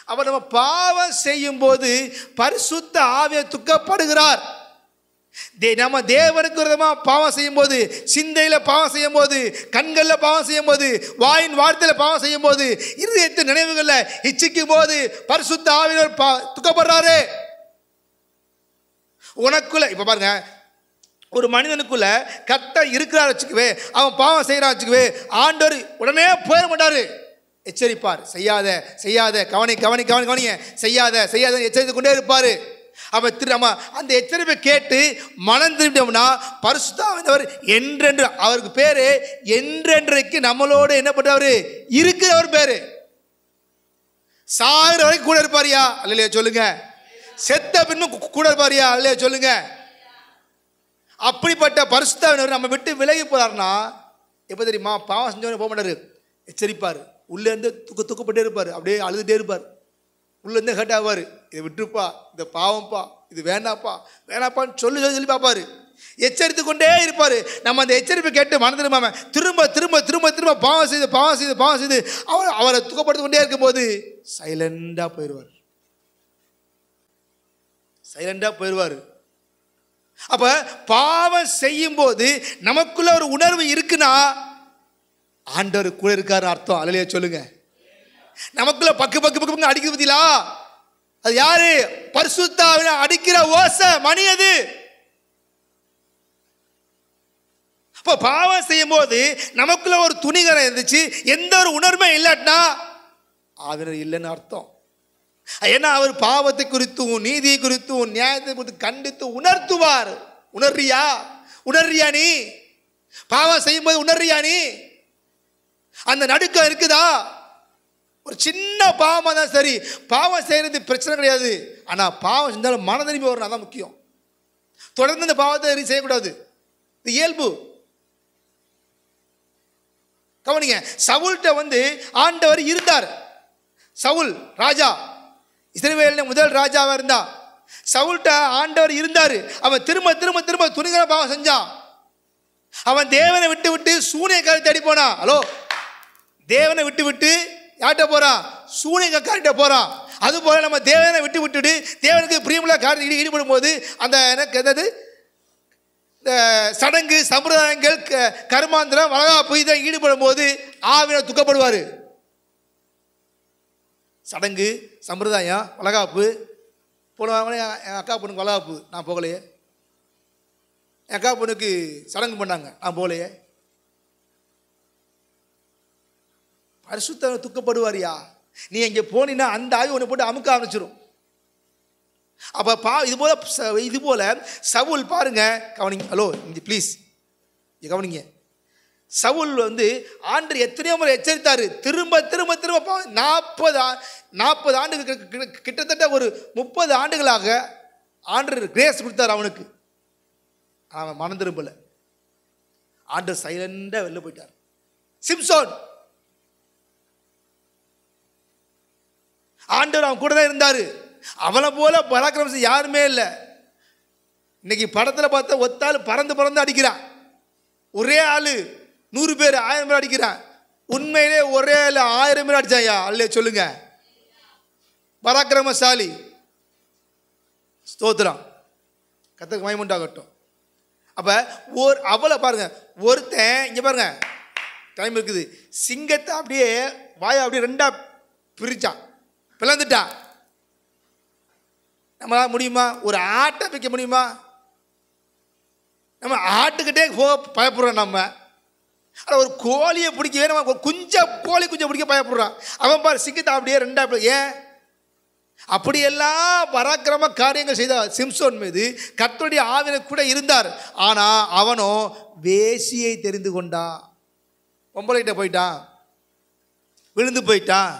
அப்ப நம்ம பாவம் செய்யும் போது பரிசுத்த ஆவியை துக்கப்படுகிறார். நம்ம தேவனுக்கு விரோதமாக பாவம் செய்யும் போது, சிந்தையில் பாவம் செய்யும் போது, கண்களில் பாவம் செய்யும் போது, வாயின் வார்த்தையில் பாவம் செய்யும் போது, இருதயத்தின் நினைவுகளில் இச்சிக்கும் போது பரிசுத்த ஆவியானவர் துக்கப்படுறாரு. உனக்குள்ள இப்ப பாருங்க, ஒரு மனிதனுக்குள்ள கரெக்டா இருக்கிறார் வச்சுக்கவே, அவன் பாவம் செய்யறான் வச்சுக்கவே, ஆண்டவர் உடனே போயிட மாட்டாரு, எச்சரிப்பார். செய்யாத கவனிங்க, செய்யாத எச்சரித்து கொண்டே இருப்பாரு. நம்ம அந்த எச்சரிப்பை கேட்டு மனம் திரும்பிட்டோம்னா பரிசுத்த ஆவியானவர் என்றென்று, அவருக்கு பேரு என்றென்றைக்கு நம்மளோட என்ன பண்றவர் இருக்கிறவர் பேரு. சாகிற வரைக்கும் கூட இருப்பாரியா? அல்லையா சொல்லுங்க. செத்த பின்னும் கூட இருப்பாரியா? அல்லையா சொல்லுங்க. அப்படிப்பட்ட பரிசுத்த ஆவியானவர் நம்ம விட்டு விலகி போறாருன்னா எப்ப தெரியுமா? பாவம் செஞ்சவன போக மாட்டாரு, எச்சரிப்பார். உள்ள இருந்து துக்கப்பட்டே இருப்பார், அப்படியே அழுதுட்டே இருப்பார், உள்ள இருந்து ஹர்ட் ஆவார். இதை விட்டுருப்பா, இந்த பாவம்ப்பா, இது வேணாப்பான்னு சொல்லி பார்ப்பாரு, எச்சரித்து கொண்டே இருப்பார். நம்ம அந்த எச்சரிப்பை கேட்டு மனதிரும்பாம திரும்ப பாவம் செய்து அவரை துக்கப்படுத்தி கொண்டே இருக்கும்போது சைலண்டா போயிடுவார். அப்ப பாவம் செய்யும் போது நமக்குள்ள ஒரு உணர்வு இருக்குன்னா ஆண்டவர் கூட இருக்காரு அர்த்தம். அல்லையா சொல்லுங்க. நமக்குள்ள பக்கு அடிக்குது பத்தியா, அது யாரு? பரிசுத்த ஆவியானவர் அடிக்கிற ஓசை, மணி அது. அப்ப பாவம் செய்யும் போது நமக்குள்ள ஒரு துணிகரம் இருந்துச்சு, எந்த ஒரு உணர்வுமே இல்லாட்டினா ஆவியானவர் இல்லைன்னு அர்த்தம். ஏன்னா அவர் பாவத்தை குறித்தும் நீதியை குறித்தும் நியாயத்தை குறித்து கண்டித்து உணர்த்துவார். உணர்றியா நீ? பாவம் செய்யும் போது உணர்றியா நீ? அந்த நடுக்கம் இருக்குதா? ஒரு சின்ன பாவமா தான் சரி, பாவம் செய்யறது பிரச்சனை கிடையாது. ஆனா பாவம் செஞ்சாலும் மனதனிமை வரணும், அதான் முக்கியம். தொடர்ந்து இந்த பாவத்தை செய்யக்கூடாது, இது இயல்பு. கவனிங்க, சவுல்கிட்ட ஆண்டவர் இருந்தார். சவுல் ராஜா, இஸ்ரவேலின் முதல் ராஜாவா இருந்தா. சவுல்கிட்ட ஆண்டவர் இருந்தாரு. அவன் திரும்ப துணிகர பாவம் செஞ்சான். அவன் தேவனை விட்டு சூனியக்காரி தேடி போனான். ஹலோ, தேவனை விட்டு யார்கிட்ட போறான்? சூனியக்காரிட்ட போறான். அது போல நம்ம தேவனை விட்டுட்டு தேவனுக்கு பிரியமுள்ள காரியத்தில் ஈடுபடும் போது அந்த எனக்கு எதாவது இந்த சடங்கு சம்பிரதாயங்கள் கர்மாந்திரம் வளகாப்பு இதை ஈடுபடும் போது ஆவியானவர் துக்கப்படுவார். சடங்கு சம்பிரதாயம் வளகாப்பு போன என் அக்கா பொண்ணுக்கு வளகாப்பு நான் போகலையே, என் அக்கா பொண்ணுக்கு சடங்கு பண்ணாங்க, நான் போலையே. பரிசுத்த துக்கப்படுவாரியா? நீ இங்கே போனீன்னா அந்த ஆவி ஒன்று போட்டு அமுக்க ஆரம்பிச்சிடும். அப்போ இது போல சவுல் பாருங்க, கவனிங்க. ஹலோ இங்கே ப்ளீஸ் கவனிங்க. சவுல் ஆண்டு எத்தனையோ முறை எச்சரித்தாரு, திரும்ப திரும்ப திரும்ப 40 ஆண்டுகள், கிட்டத்தட்ட ஒரு 30 ஆண்டுகளாக ஆண்டு கிரேஸ் கொடுத்தார் அவனுக்கு. அவன் மனம் திரும்பல. ஆண்டு சைலண்டா வெளில போயிட்டார். சிம்சோன் ஆண்டவர் அவன் கூட தான் இருந்தாரு. அவனை போல பராக்கிரமம் யாருமே இல்லை. இன்னைக்கு படத்தில் பார்த்தா ஒத்தாள் பறந்து பறந்து அடிக்கிறான். ஒரே ஆளு 100 பேர் 1000 பேர் அடிக்கிறான். உண்மையிலே ஒரே ஆள் 1000 பேர் அடிச்சாயா? அல்ல சொல்லுங்க. பராக்கிரமசாலி. ஸ்தோத்திரம், கர்த்தருக்கு மகிமை உண்டாகட்டும். அப்போ அவளை பாருங்க, ஒருத்தன் இங்கே பாருங்க, டைம் இருக்குது, சிங்கத்தை அப்படியே வாயை அப்படியே 2ஆ பிரிச்சான், பிளந்துட்டான். நம்மளால முடியுமா? ஒரு ஆட்டை வைக்க முடியுமா? நம்ம ஆட்டுக்கிட்டே பயப்படுறோம். நம்ம ஆனால் ஒரு கோழியை பிடிக்கவே நம்ம கோழி குஞ்சை பிடிக்க பயப்படுறான். அவன் பாரு சிங்கத்தை அப்படியே 2ஆ. ஏன்? அப்படியெல்லாம் பராக்கிரம காரியங்கள் செய்த சிம்சோன் மீது கர்த்தருடைய ஆவியானவர் கூட இருந்தார். ஆனால் அவனோ வேசியை தெரிந்து கொண்டான். பொம்பளைகிட்ட போயிட்டான், விழுந்து போயிட்டான்.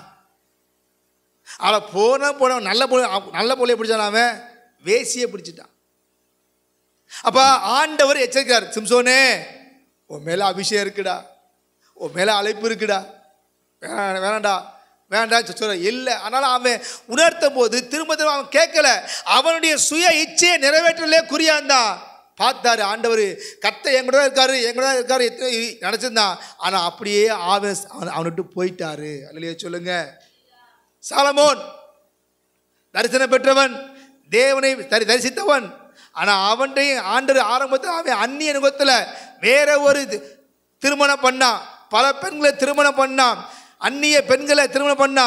அவன் போனவன் நல்ல போலியை பிடிச்சான், அவன் வேசியை பிடிச்சிட்டான். அப்ப ஆண்டவர் எச்சரிக்கிறார், சிம்சோனே உன் மேல அபிஷேகம் இருக்குடா, உன் மேல அழைப்பு இருக்குடா, வேணாண்டா வேண்டாம் சொல்ற இல்லை. அதனால அவன் உணர்த்தும் போது திரும்ப திரும்ப அவன் கேட்கல. அவனுடைய சுய இச்சையை நிறைவேற்றலே குறியாந்தான். பார்த்தாரு ஆண்டவர், கர்த்தர் என் கூட இருக்காரு நினைச்சிருந்தான். ஆனா அப்படியே அவனுட்டு போயிட்டாரு. அல்லையா சொல்லுங்க. சாலமோன் தரிசனம் பெற்றவன், தேவனை தரிசித்தவன். ஆனா அவன்கிட்டையும் ஆண்டவர் ஆரம்பத்தில் அவன் அந்நிய நுகத்தில் வேற ஒரு திருமணம் பண்ணான், பல பெண்களை திருமணம் பண்ணான், அந்நிய பெண்களை திருமணம் பண்ணா.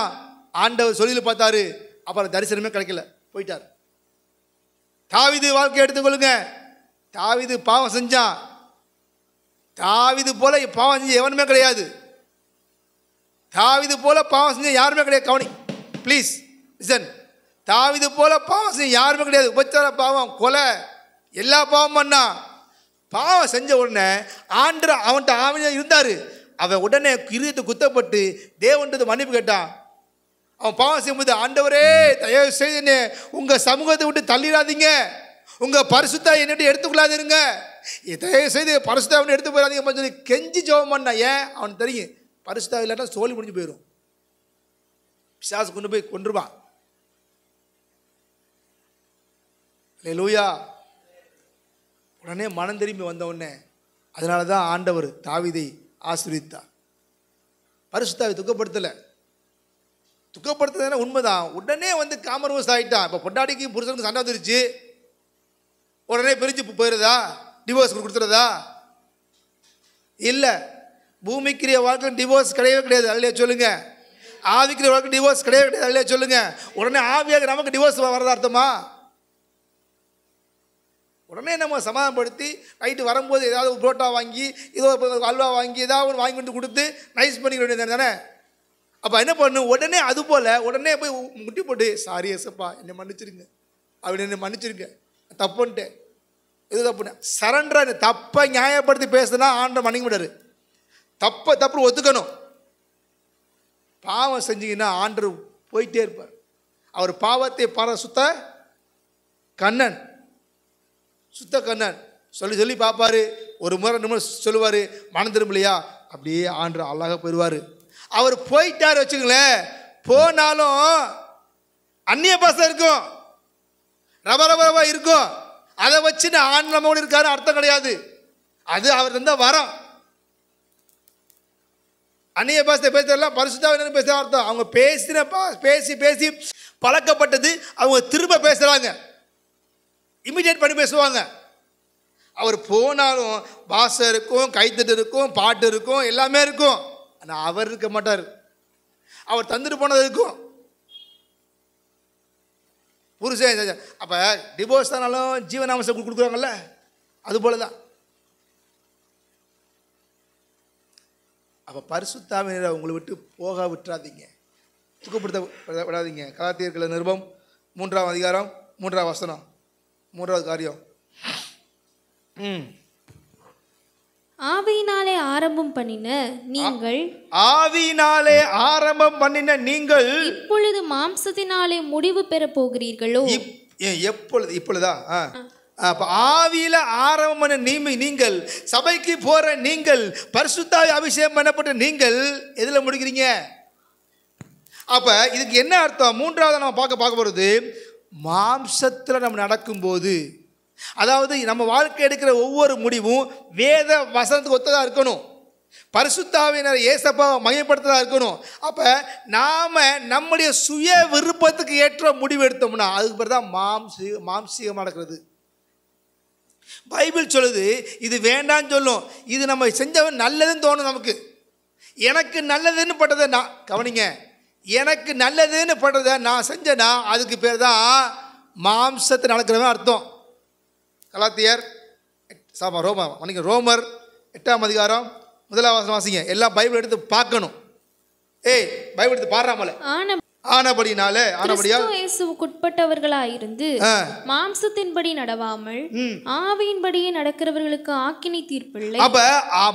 ஆண்டவர் சொல்லி பார்த்தாரு, அப்புறம் தரிசனமே கிடைக்கல, போயிட்டார். தாவீது வாழ்க்கை எடுத்துக்கொள்ளுங்க. தாவீது பாவம் செஞ்சான். தாவீது போல பாவம் செஞ்ச எவனுமே கிடையாது. தாவீது போல பாவம் செஞ்ச யாருமே கிடையாது. கவனி ப்ளீஸ் லிசன். தாவீது போல பாவம் செஞ்ச யாருமே கிடையாது. உபச்சார பாவம், கொலை, எல்லா பாவம் பண்ணா. பாவம் செஞ்ச உடனே ஆண்டவர் அவன்கிட்ட ஆவியாக இருந்தார். அவன் உடனே இருதயத்தை குத்தப்பட்டு தேவன்றது மன்னிப்பு கேட்டான். அவன் பாவம் செய்யும்போது, ஆண்டவரே தயவு செய்து உங்க சமூகத்தை விட்டு தள்ளிடாதீங்க, உங்க பரிசுத்தா என்னட்டு எடுத்துக்கொள்ளாதீங்க, தயவு செய்து பரிசுத்தா எடுத்து போயிடாதீங்க சொல்லி கெஞ்சி ஜெபம் பண்ண. ஏன்? அவனுக்கு தெரியும் பரிசுத்தா இல்லாட்டா சோழி முடிஞ்சு போயிடும், பிசாசு கொண்டு போய் கொன்றுவான். அல்லேலூயா. உடனே மனம் திரும்பி வந்த உடனே, அதனால தான் ஆண்டவர் தாவீதை ஆசீர்வதித்தார். பரிசுத்தாவை துக்கப்படுத்தல உண்மைதான். உடனே காமர்வஸ் ஆகிட்டான். இப்போ பொண்டாடிக்கு புருஷனுக்கு சண்டை வந்துருச்சு, உடனே பிரிஞ்சு போயிடுறதா? டிவோர்ஸ் கொடுத்துறதா? இல்லை. பூமிக்குரிய வாழ்க்கையில் டிவோர்ஸ் கிடையவே கிடையாது. அல்லையா சொல்லுங்க. ஆவிக்குரிய வாழ்க்கை டிவோர்ஸ் கிடையவே கிடையாது. அல்லையா சொல்லுங்க. உடனே ஆவியாக நமக்கு டிவோர்ஸ் வரதா அர்த்தமா? உடனே நம்ம சமாதானப்படுத்தி நைட்டு வரும்போது ஏதாவது புரோட்டா வாங்கி, ஏதோ அல்வா வாங்கி, ஏதாவது ஒன்று வாங்கி கொண்டு கொடுத்து நைஸ் பண்ணிக்க வேண்டியது தானே. அப்போ என்ன பண்ணும்? உடனே அது போல் உடனே போய் முட்டி போட்டு, சாரி ஏசப்பா என்னை மன்னிச்சிருங்க, அப்படி என்னை மன்னிச்சிருங்க, தப்புன்ட்டு எது தப்புன்னு சரண்டரா. தப்பை நியாயப்படுத்தி பேசுனா ஆண்டவர் மன்னிக்க விடாரு. தப்பு ஒத்துக்கணும். பாவம் செஞ்சீங்கன்னா ஆண்டவர் போயிட்டே இருப்பார். அவர் பாவத்தை சுத்த கண்ணன் சொல்லி பார்ப்பாரு. ஒரு முறை 2 முறை சொல்லுவார், மனம் திரும்பலையா அப்படியே ஆண்டவர் அழகாக போயிடுவார். அவர் போயிட்டார் வச்சுங்களேன், போனாலும் அந்நிய பாசை இருக்கும், ரபரபா இருக்கும். அதை வச்சு ஆண்டு நம்மோடு இருக்காரு அர்த்தம் கிடையாது. அது அவர் இருந்தால் வரோம். அந்நிய பாசத்தை பேசுறதெல்லாம் பரிசுத்தவான் பேசுற அர்த்தம். அவங்க பேசி பழக்கப்பட்டது, அவங்க திரும்ப பேசுறாங்க, இமிடியேட் பண்ணி பேசுவாங்க. அவர் போனாலும் பாசை இருக்கும், கைத்தட்டு இருக்கும், பாட்டு இருக்கும், எல்லாமே இருக்கும். ஆனால் அவர் இருக்க மாட்டார். அவர் தந்துட்டு போனது இருக்கும். புருஷன் அப்போ டிவோர்ஸ் ஆனாலும் ஜீவனாம்சம் கொடுக்குறாங்கல்ல, அதுபோல தான். அப்போ பரிசுத்த ஆவியானவரை உங்களை விட்டு போக விட்டுறாதீங்க, துக்கப்படுத்த விடாதீங்க. கலாத்தியர்கள் நிருபம் 3ஆம் அதிகாரம் 3ஆம் வசனம், 3வது காரியம். ஆவியினாலே ஆரம்பம் பண்ணின நீங்கள், ஆவியினாலே ஆரம்பம் பண்ணின நீங்கள் இப்பொழுது மாம்சத்தினாலே முடிவு பெற போகிறீர்களோ? இப்பொழுதா? அப்ப ஆவியில ஆரம்பம் பண்ண நீங்கள், சபைக்கு போற நீங்கள், பரிசுத்த அபிஷேகம் பண்ணப்பட்ட நீங்கள் எதுல முடிக்கிறீங்க? அப்ப இதுக்கு என்ன அர்த்தம்? 3வது நம்ம பார்க்க போறது, மாம்சத்தில் நம்ம நடக்கும்போது, அதாவது நம்ம வாழ்க்கை எடுக்கிற ஒவ்வொரு முடிவும் வேத வசனத்துக்கு ஒத்ததாக இருக்கணும், பரிசுத்த ஆவியானவர் இயேசுவை மையப்படுத்ததாக இருக்கணும். அப்போ நாம் நம்முடைய சுய விருப்பத்துக்கு ஏற்ற முடிவு எடுத்தோம்னா அதுக்கு பிறகு தான் மாம்சீகம் நடக்கிறது. பைபிள் சொல்லுது இது வேண்டான்னு சொல்லும், இது நம்ம செஞ்சவன் நல்லதுன்னு தோணும் நமக்கு. எனக்கு நல்லதுன்னு பட்டதை நான் கவனிங்க, எனக்கு நல்லதுன்னு பட்டதை நான் செஞ்சேன்னா அதுக்கு பேர் தான் மாம்சத்தை நடக்கிறவன் அர்த்தம். கலாத்தியர் ரோமர் 8ஆம் அதிகாரம் 1ஆம் வசனம் வாசிங்க. எல்லாம் பைபிள் எடுத்து பார்க்கணும். பைபிள் எடுத்து பாடுறாமல. ஆனபடினாலே இயேசுவுக்குட்பட்டவர்களாயிருந்து மாம்சத்தின்படி நடவாமல் ஆவியின்படியே நடக்கிறவர்களுக்கு ஆக்கினை தீர்ப்பில்லை. அப்ப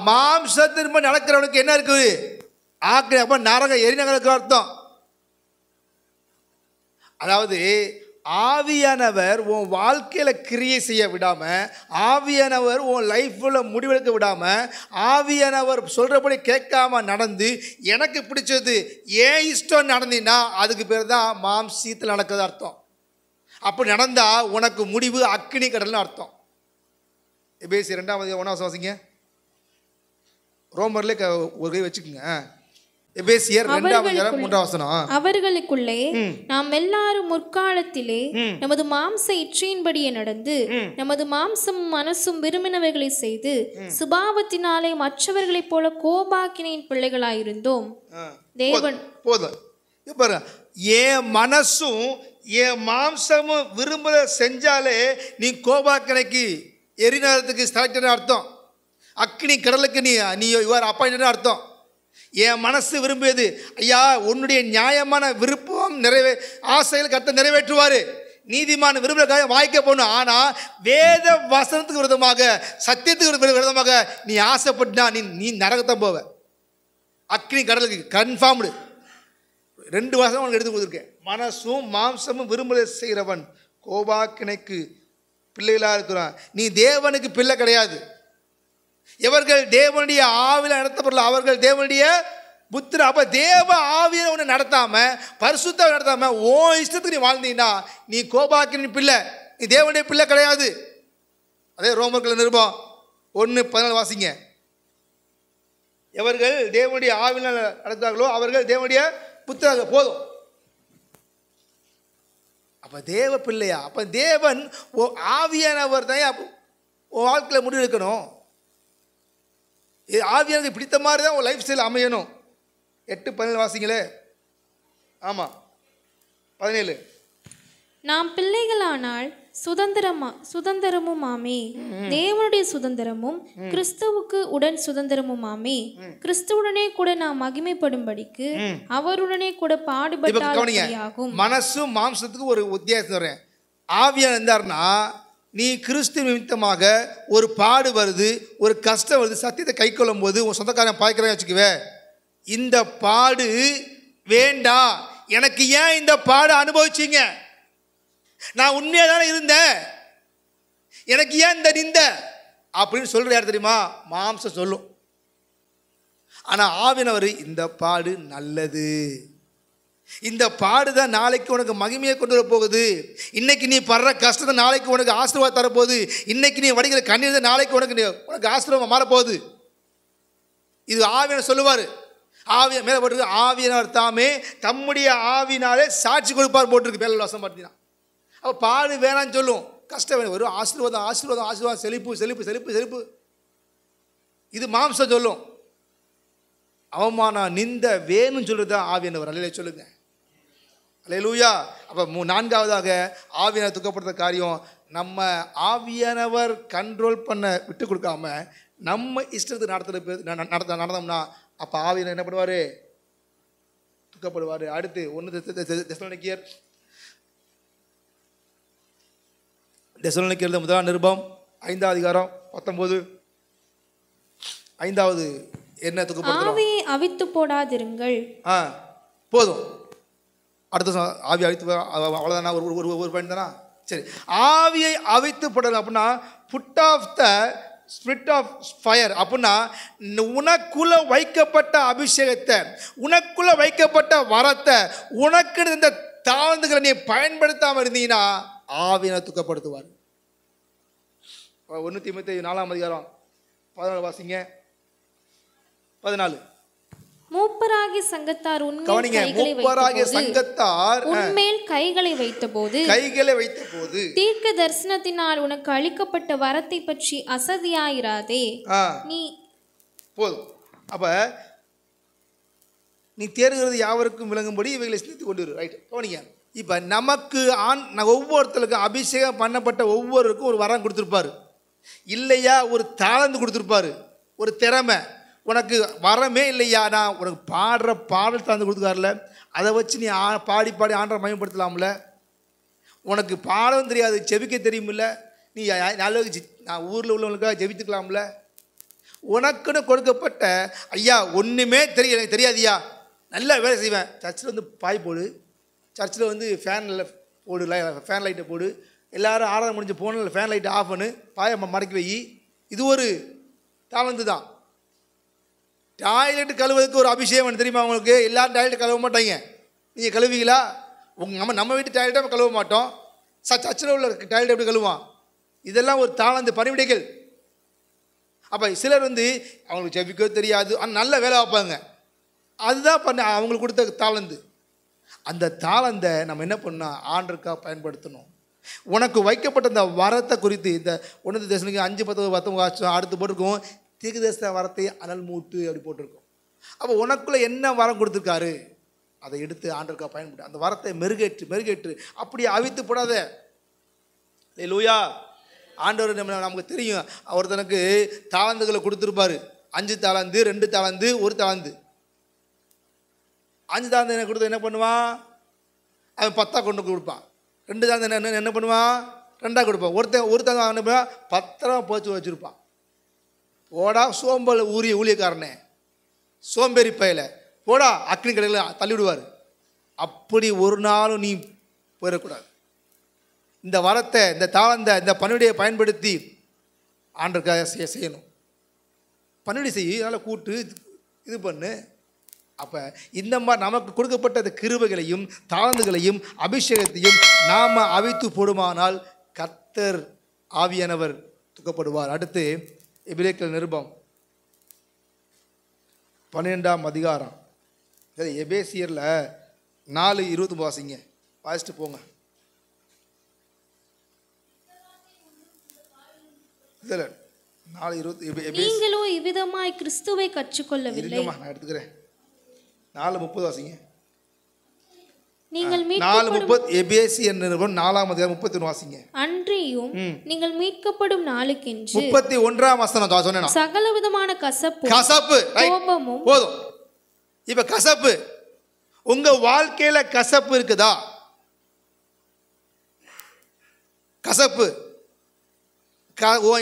மாம்சத்தின்படி நடக்கிறவனுக்கு என்ன இருக்குது? ஆக்கினை. அப்ப நரக எரிநகருக்கு அர்த்தம். அதாவது ஆவியானவர் உன் வாழ்க்கையில் கிரியை செய்ய விடாமல், ஆவியானவர் உன் லைஃப்பில் முடிவெடுக்க விடாமல், ஆவியானவர் சொல்கிறபடி கேட்காம நடந்து எனக்கு பிடிச்சது ஏன் இஷ்டம் நடந்தீங்கன்னா அதுக்கு பேர் தான் மாம்சீத்தில் நடக்கிறது அர்த்தம். அப்படி நடந்தால் உனக்கு முடிவு அக்கினி கடல்னு அர்த்தம். எபேசியர் 2ஆம் அதிகாரம் 1ஆம் வசனம் வாசிங்க. ரோமர்ல ஒரு கை வச்சுக்கோங்க. எபேசியர் 2ஆம் அதிகாரம் 3ஆம் வசனம். அவர்களுக்குள்ளே நாம் எல்லாரும் முற்காலத்திலே நமது மாம்ச இச்சையின்படியே நடந்து நமது மாம்சம் மனசும் விரும்பினவைகளை செய்து சுபாவத்தினாலே மற்றவர்களைப் போல கோபாக்கினையின் பிள்ளைகளாயிருந்தோம். தேவன் போதும். பாரு, என் மனசும் என் மாம்சமும் விரும்புத செஞ்சாலே நீ கோபாக்கினைக்கு எரிநரத்துக்கு செலக்டட் அர்த்தம். அக்கினி கடலுக்கு நீ யுவர் அப்பாயிண்டட் அர்த்தம். என் மனசு விரும்பியது, ஐயா உன்னுடைய நியாயமான விருப்பம் ஆசையில் கர்த்தர் நிறைவேற்றுவார். நீதிமான விரும்புகிற வாய்க்க போகணும். ஆனால் வேத வசனத்துக்கு விரோதமாக, சத்தியத்துக்கு விரோதமாக நீ ஆசைப்பட்டா நீ நரகத்தான் போவ. அக்னி கடலுக்கு கன்ஃபார்ம்டு. 2 வருஷம் உனக்கு எடுத்து கொடுத்துருக்கேன். மனசும் மாம்சமும் விரும்புகிற செய்கிறவன் கோபாக்கினைக்கு பிள்ளைகளாக இருக்கிறான். நீ தேவனுக்கு பிள்ளை கிடையாது. எவர்கள் தேவனுடைய ஆவியில் நடத்தப்படல அவர்கள் தேவனுடைய புத்திர. அப்ப தேவ ஆவியை உன்னை நடத்தாம, பரிசுத்த நடத்தாம ஓ இஷ்டத்துக்கு நீ வாழ்ந்தீங்கன்னா நீ கோபாக்கினின் பிள்ளை, நீ தேவனுடைய பிள்ளை கிடையாது. அதே ரோமர்கள் நிருபம் 1:14 வாசிங்க. எவர்கள் தேவனுடைய ஆவியில் நடத்தார்களோ அவர்கள் தேவனுடைய புத்திர. போதும். அப்ப தேவ பிள்ளையா? அப்ப தேவன் ஆவியானவர் தான் வாழ்க்கையில் முடிவு எடுக்கணும். ஆவியானது பிடித்த மாதிரி தான் உன் லைஃப் ஸ்டைல் அமையணும். 8:17 வாசிங்களே. ஆமாம் 17. நாம் பிள்ளைகளானால் சுதந்திரமுமாமே, தேவனுடைய சுதந்திரமும் கிறிஸ்துவுக்கு உடன் சுதந்திரமுமாமே, கிறிஸ்துவுடனே கூட நாம் மகிமைப்படும்படிக்கு அவருடனே கூட பாடுபட்டாகும். மனசும் மாம்சத்துக்கு ஒரு வித்தியாசம் வரேன். ஆவியான இருந்தார்னா நீ கிறிஸ்து நிமித்தமாக ஒரு பாடு வருது, ஒரு கஷ்டம் வருது, சத்தியத்தை கை கொள்ளும் போது உன் சொந்தக்காரன் பாய்க்கிறேன் வச்சுக்குவே, இந்த பாடு வேண்டாம், எனக்கு ஏன் இந்த பாடு அனுபவிச்சிங்க, நான் உண்மையாக தானே இருந்தேன், எனக்கு ஏன் இந்த நிந்த அப்படின்னு சொல்கிற யார் தெரியுமா? மாம்சம் சொல்லும். ஆனால் ஆவியானவர் இந்த பாடு நல்லது, இந்த பாடுதான் நாளைக்கு உனக்கு மகிமையை கொண்டு வர போகுது, இன்னைக்கு நீ படுற கஷ்டத்தை நாளைக்கு உனக்கு ஆசீர்வாதம் தரப்போகுது, இன்னைக்கு நீ வடிக்கிற கண்ணீர் தான் நாளைக்கு உனக்கு ஆசீர்வாதம் மாறப்போகுது. இது ஆவியானவர் சொல்லுவார். ஆவிய மேலே போட்டிருக்கு, ஆவியானவர் தாமே தம்முடைய ஆவினாலே சாட்சி கொடுப்பார் போட்டிருக்கு. மேலே வசனம் பார்த்தீங்கன்னா அப்போ பாடு வேணான்னு சொல்லும், கஷ்டம் வேணும், வரும் ஆசீர்வாதம் ஆசீர்வாதம் ஆசீர்வாதம், செழிப்பு செழிப்பு செழிப்பு செழிப்பு. இது மாம்சம் சொல்லும். அவமானம் நிந்த வேணும்னு சொல்கிறது தான் ஆவியானவர். அல்லையிலே சொல்லுங்க. அல்லேலூயா. அப்போ நான்காவதாக ஆவியானவர் துக்கப்படுத்த காரியம், நம்ம ஆவியானவர் கண்ட்ரோல் பண்ண விட்டு கொடுக்காம நம்ம இஷ்டத்துக்கு நடந்தோம்னா அப்போ ஆவியானவர் என்ன பண்ணுவார்? துக்கப்படுவார். அடுத்து 1 தெசலோனிக்கேயர் முதலாம் நிருபம் 5ஆம் அதிகாரம் 19. 5வது என்ன துக்கப்படுத்துறோம்? ஆவியை அவித்து போடாதிருங்கள். போதும். அடுத்த ஆவி அவித்து அவ்வளோதானா? ஒரு பாயிண்ட் தானா? சரி. ஆவியை அவித்து போடணும் அப்படின்னா put off the spirit of fire அப்படின்னா உனக்குள்ள வைக்கப்பட்ட அபிஷேகத்தை, உனக்குள்ள வைக்கப்பட்ட வரத்தை, உனக்கு இந்த தாழ்ந்துகளை நீ பயன்படுத்தாமல் இருந்தீங்கன்னா ஆவியானவர் துக்கப்படுத்துவார். 1 தீமோத்தேயு 4ஆம் அதிகாரம் 14 வாசிங்க. 14. மூப்பராகிய சங்கத்தார் உன்மேல் கைகளை வைத்தபோது தீர்க்க தரிசனத்தினால் உனக்கு அளிக்கப்பட்ட வரத்தை பற்றி அசதியாயிராதே. நீ போதும். அப்ப நீ தேறுகிறது யாவருக்கும் விளங்கும்படி இவைகளை சிந்தித்து கொண்டு வரு. ரைட், கவனிங்க. இப்ப நமக்கு ஒவ்வொருத்தருக்கும் அபிஷேகம் பண்ணப்பட்ட ஒவ்வொருக்கும் ஒரு வரம் கொடுத்துருப்பாரு இல்லையா? ஒரு தாளந்து கொடுத்துருப்பாரு, ஒரு திறமை. உனக்கு வரமே இல்லையா? நான் உனக்கு பாடுற பாடல் தந்து கொடுத்துக்காருல, அதை வச்சு நீ பாடி பாடி ஆண்டரை மயப்படுத்தலாம்ல. உனக்கு பாடவும் தெரியாது, ஜெபிக்க தெரியுமில்ல, நீ நல்ல நான் ஊரில் உள்ளவங்களுக்காக ஜெபித்துக்கலாம்ல. உனக்குன்னு கொடுக்கப்பட்ட ஐயா ஒன்றுமே எனக்கு தெரியாதியா, நல்லா வேலை செய்வேன். சர்ச்சில் வந்து பாய் போடு, சர்ச்சில் வந்து ஃபேனில் போடு, ஃபேன் லைட்டை போடு, எல்லோரும் ஆராதனை முடிஞ்சு போனில் ஃபேன் லைட்டை ஆஃப் பண்ணு, பாயை மடக்கி வை. இது ஒரு தாளந்து தான். டாய்லெட் கழுவுறதுக்கு ஒரு அபிஷேகம் தெரியுமா உங்களுக்கு? எல்லாரும் டாய்லெட் கழுவ மாட்டாங்க. நீங்கள் கழுவிங்களா? நம்ம வீட்டு டாய்லெட்டை கழுவ மாட்டோம். சர்ச்சில் உள்ள டாய்லெட் எப்படி கழுவான்? இதெல்லாம் ஒரு தாளந்து, பணிவிடைகள். அப்போ சிலர் வந்து அவங்களுக்கு ஜெபிக்க தெரியாது, ஆனால் நல்ல வேலை வைப்பாங்க. அதுதான் பண்ண அவங்களுக்கு கொடுத்த தாளந்து. அந்த தாளந்தை நம்ம என்ன பண்ணால் ஆண்டருக்காக பயன்படுத்தணும். உனக்கு வைக்கப்பட்ட இந்த வரத்தை குறித்து இந்த 1 தெசலோனிக்கேயர் 5:10-19 அடுத்து போட்டிருக்கோம், தீர்க்கதரிசன வரத்தை அனல் மூட்டு அப்படி போட்டிருக்கோம். அப்போ உனக்குள்ளே என்ன வரம் கொடுத்துருக்காரு அதை எடுத்து ஆண்டருக்காக பயன்படுத்த, அந்த வரத்தை மெருகேற்று அப்படியே அவித்து போடாத. லூயா. ஆண்டவர் நமக்கு தெரியும், ஒருத்தனுக்கு தாளந்துகளை கொடுத்துருப்பாரு. 5 தாளந்து, 2 தாளந்து, 1 தாளந்து. 5 தாளந்து என்ன கொடுத்து என்ன பண்ணுவான்? அவன் 10 கொண்டு கொடுப்பான். 2 தாளந்து என்ன பண்ணுவான்? 2 கொடுப்பான். ஒரு தாளந்து என்ன பண்ணுவான்? 10 போச்சு வச்சுருப்பான். போடா சோம்பல் ஊழியக்காரனே, சோம்பேறி பயல, போடா அக்னி கடையில் தள்ளிவிடுவார். அப்படி ஒரு நாளும் நீ போயிடக்கூடாது. இந்த வரத்தை, இந்த தாளந்தை, இந்த பணிவிடையை பயன்படுத்தி ஆண்டருக்காக செய்யணும். பணிவிடை செய்ய அதனால் கூட்டு இது பண்ணு. அப்போ இந்த மாதிரி நமக்கு கொடுக்கப்பட்ட அந்த கிருபைகளையும் தாளந்துகளையும் அபிஷேகத்தையும் நாம் அவித்து போடுமானால் கர்த்தர் ஆவியானவர் துக்கப்படுவார். அடுத்து எபிரேயர் நிருபம் 12ஆம் அதிகாரம், சரி எபேசியரில் 4:20 வாசிங்க, வாசிட்டு போங்க. இதில் 4:20 நீங்களோ இவ்விதமாய் கிறிஸ்துவை கற்றுக்கொள்ளவில்லை. நான் எடுத்துக்கிறேன். 4:30 வாசிங்க. நீங்கள் 4:30 எபேசியர் நிருபம் 4ஆம் அதிகாரம் 31 வாசிங்க. அன்றியும் நீங்கள் மீட்கப்படும் நாளுக்கென்று 31ஆம் வசனம் சொன்னேன். சகலவிதமான கசப்பு கோபமும். போதும். இப்ப கசப்பு உங்க வாழ்க்கையில கசப்பு இருக்குதா? கசப்பு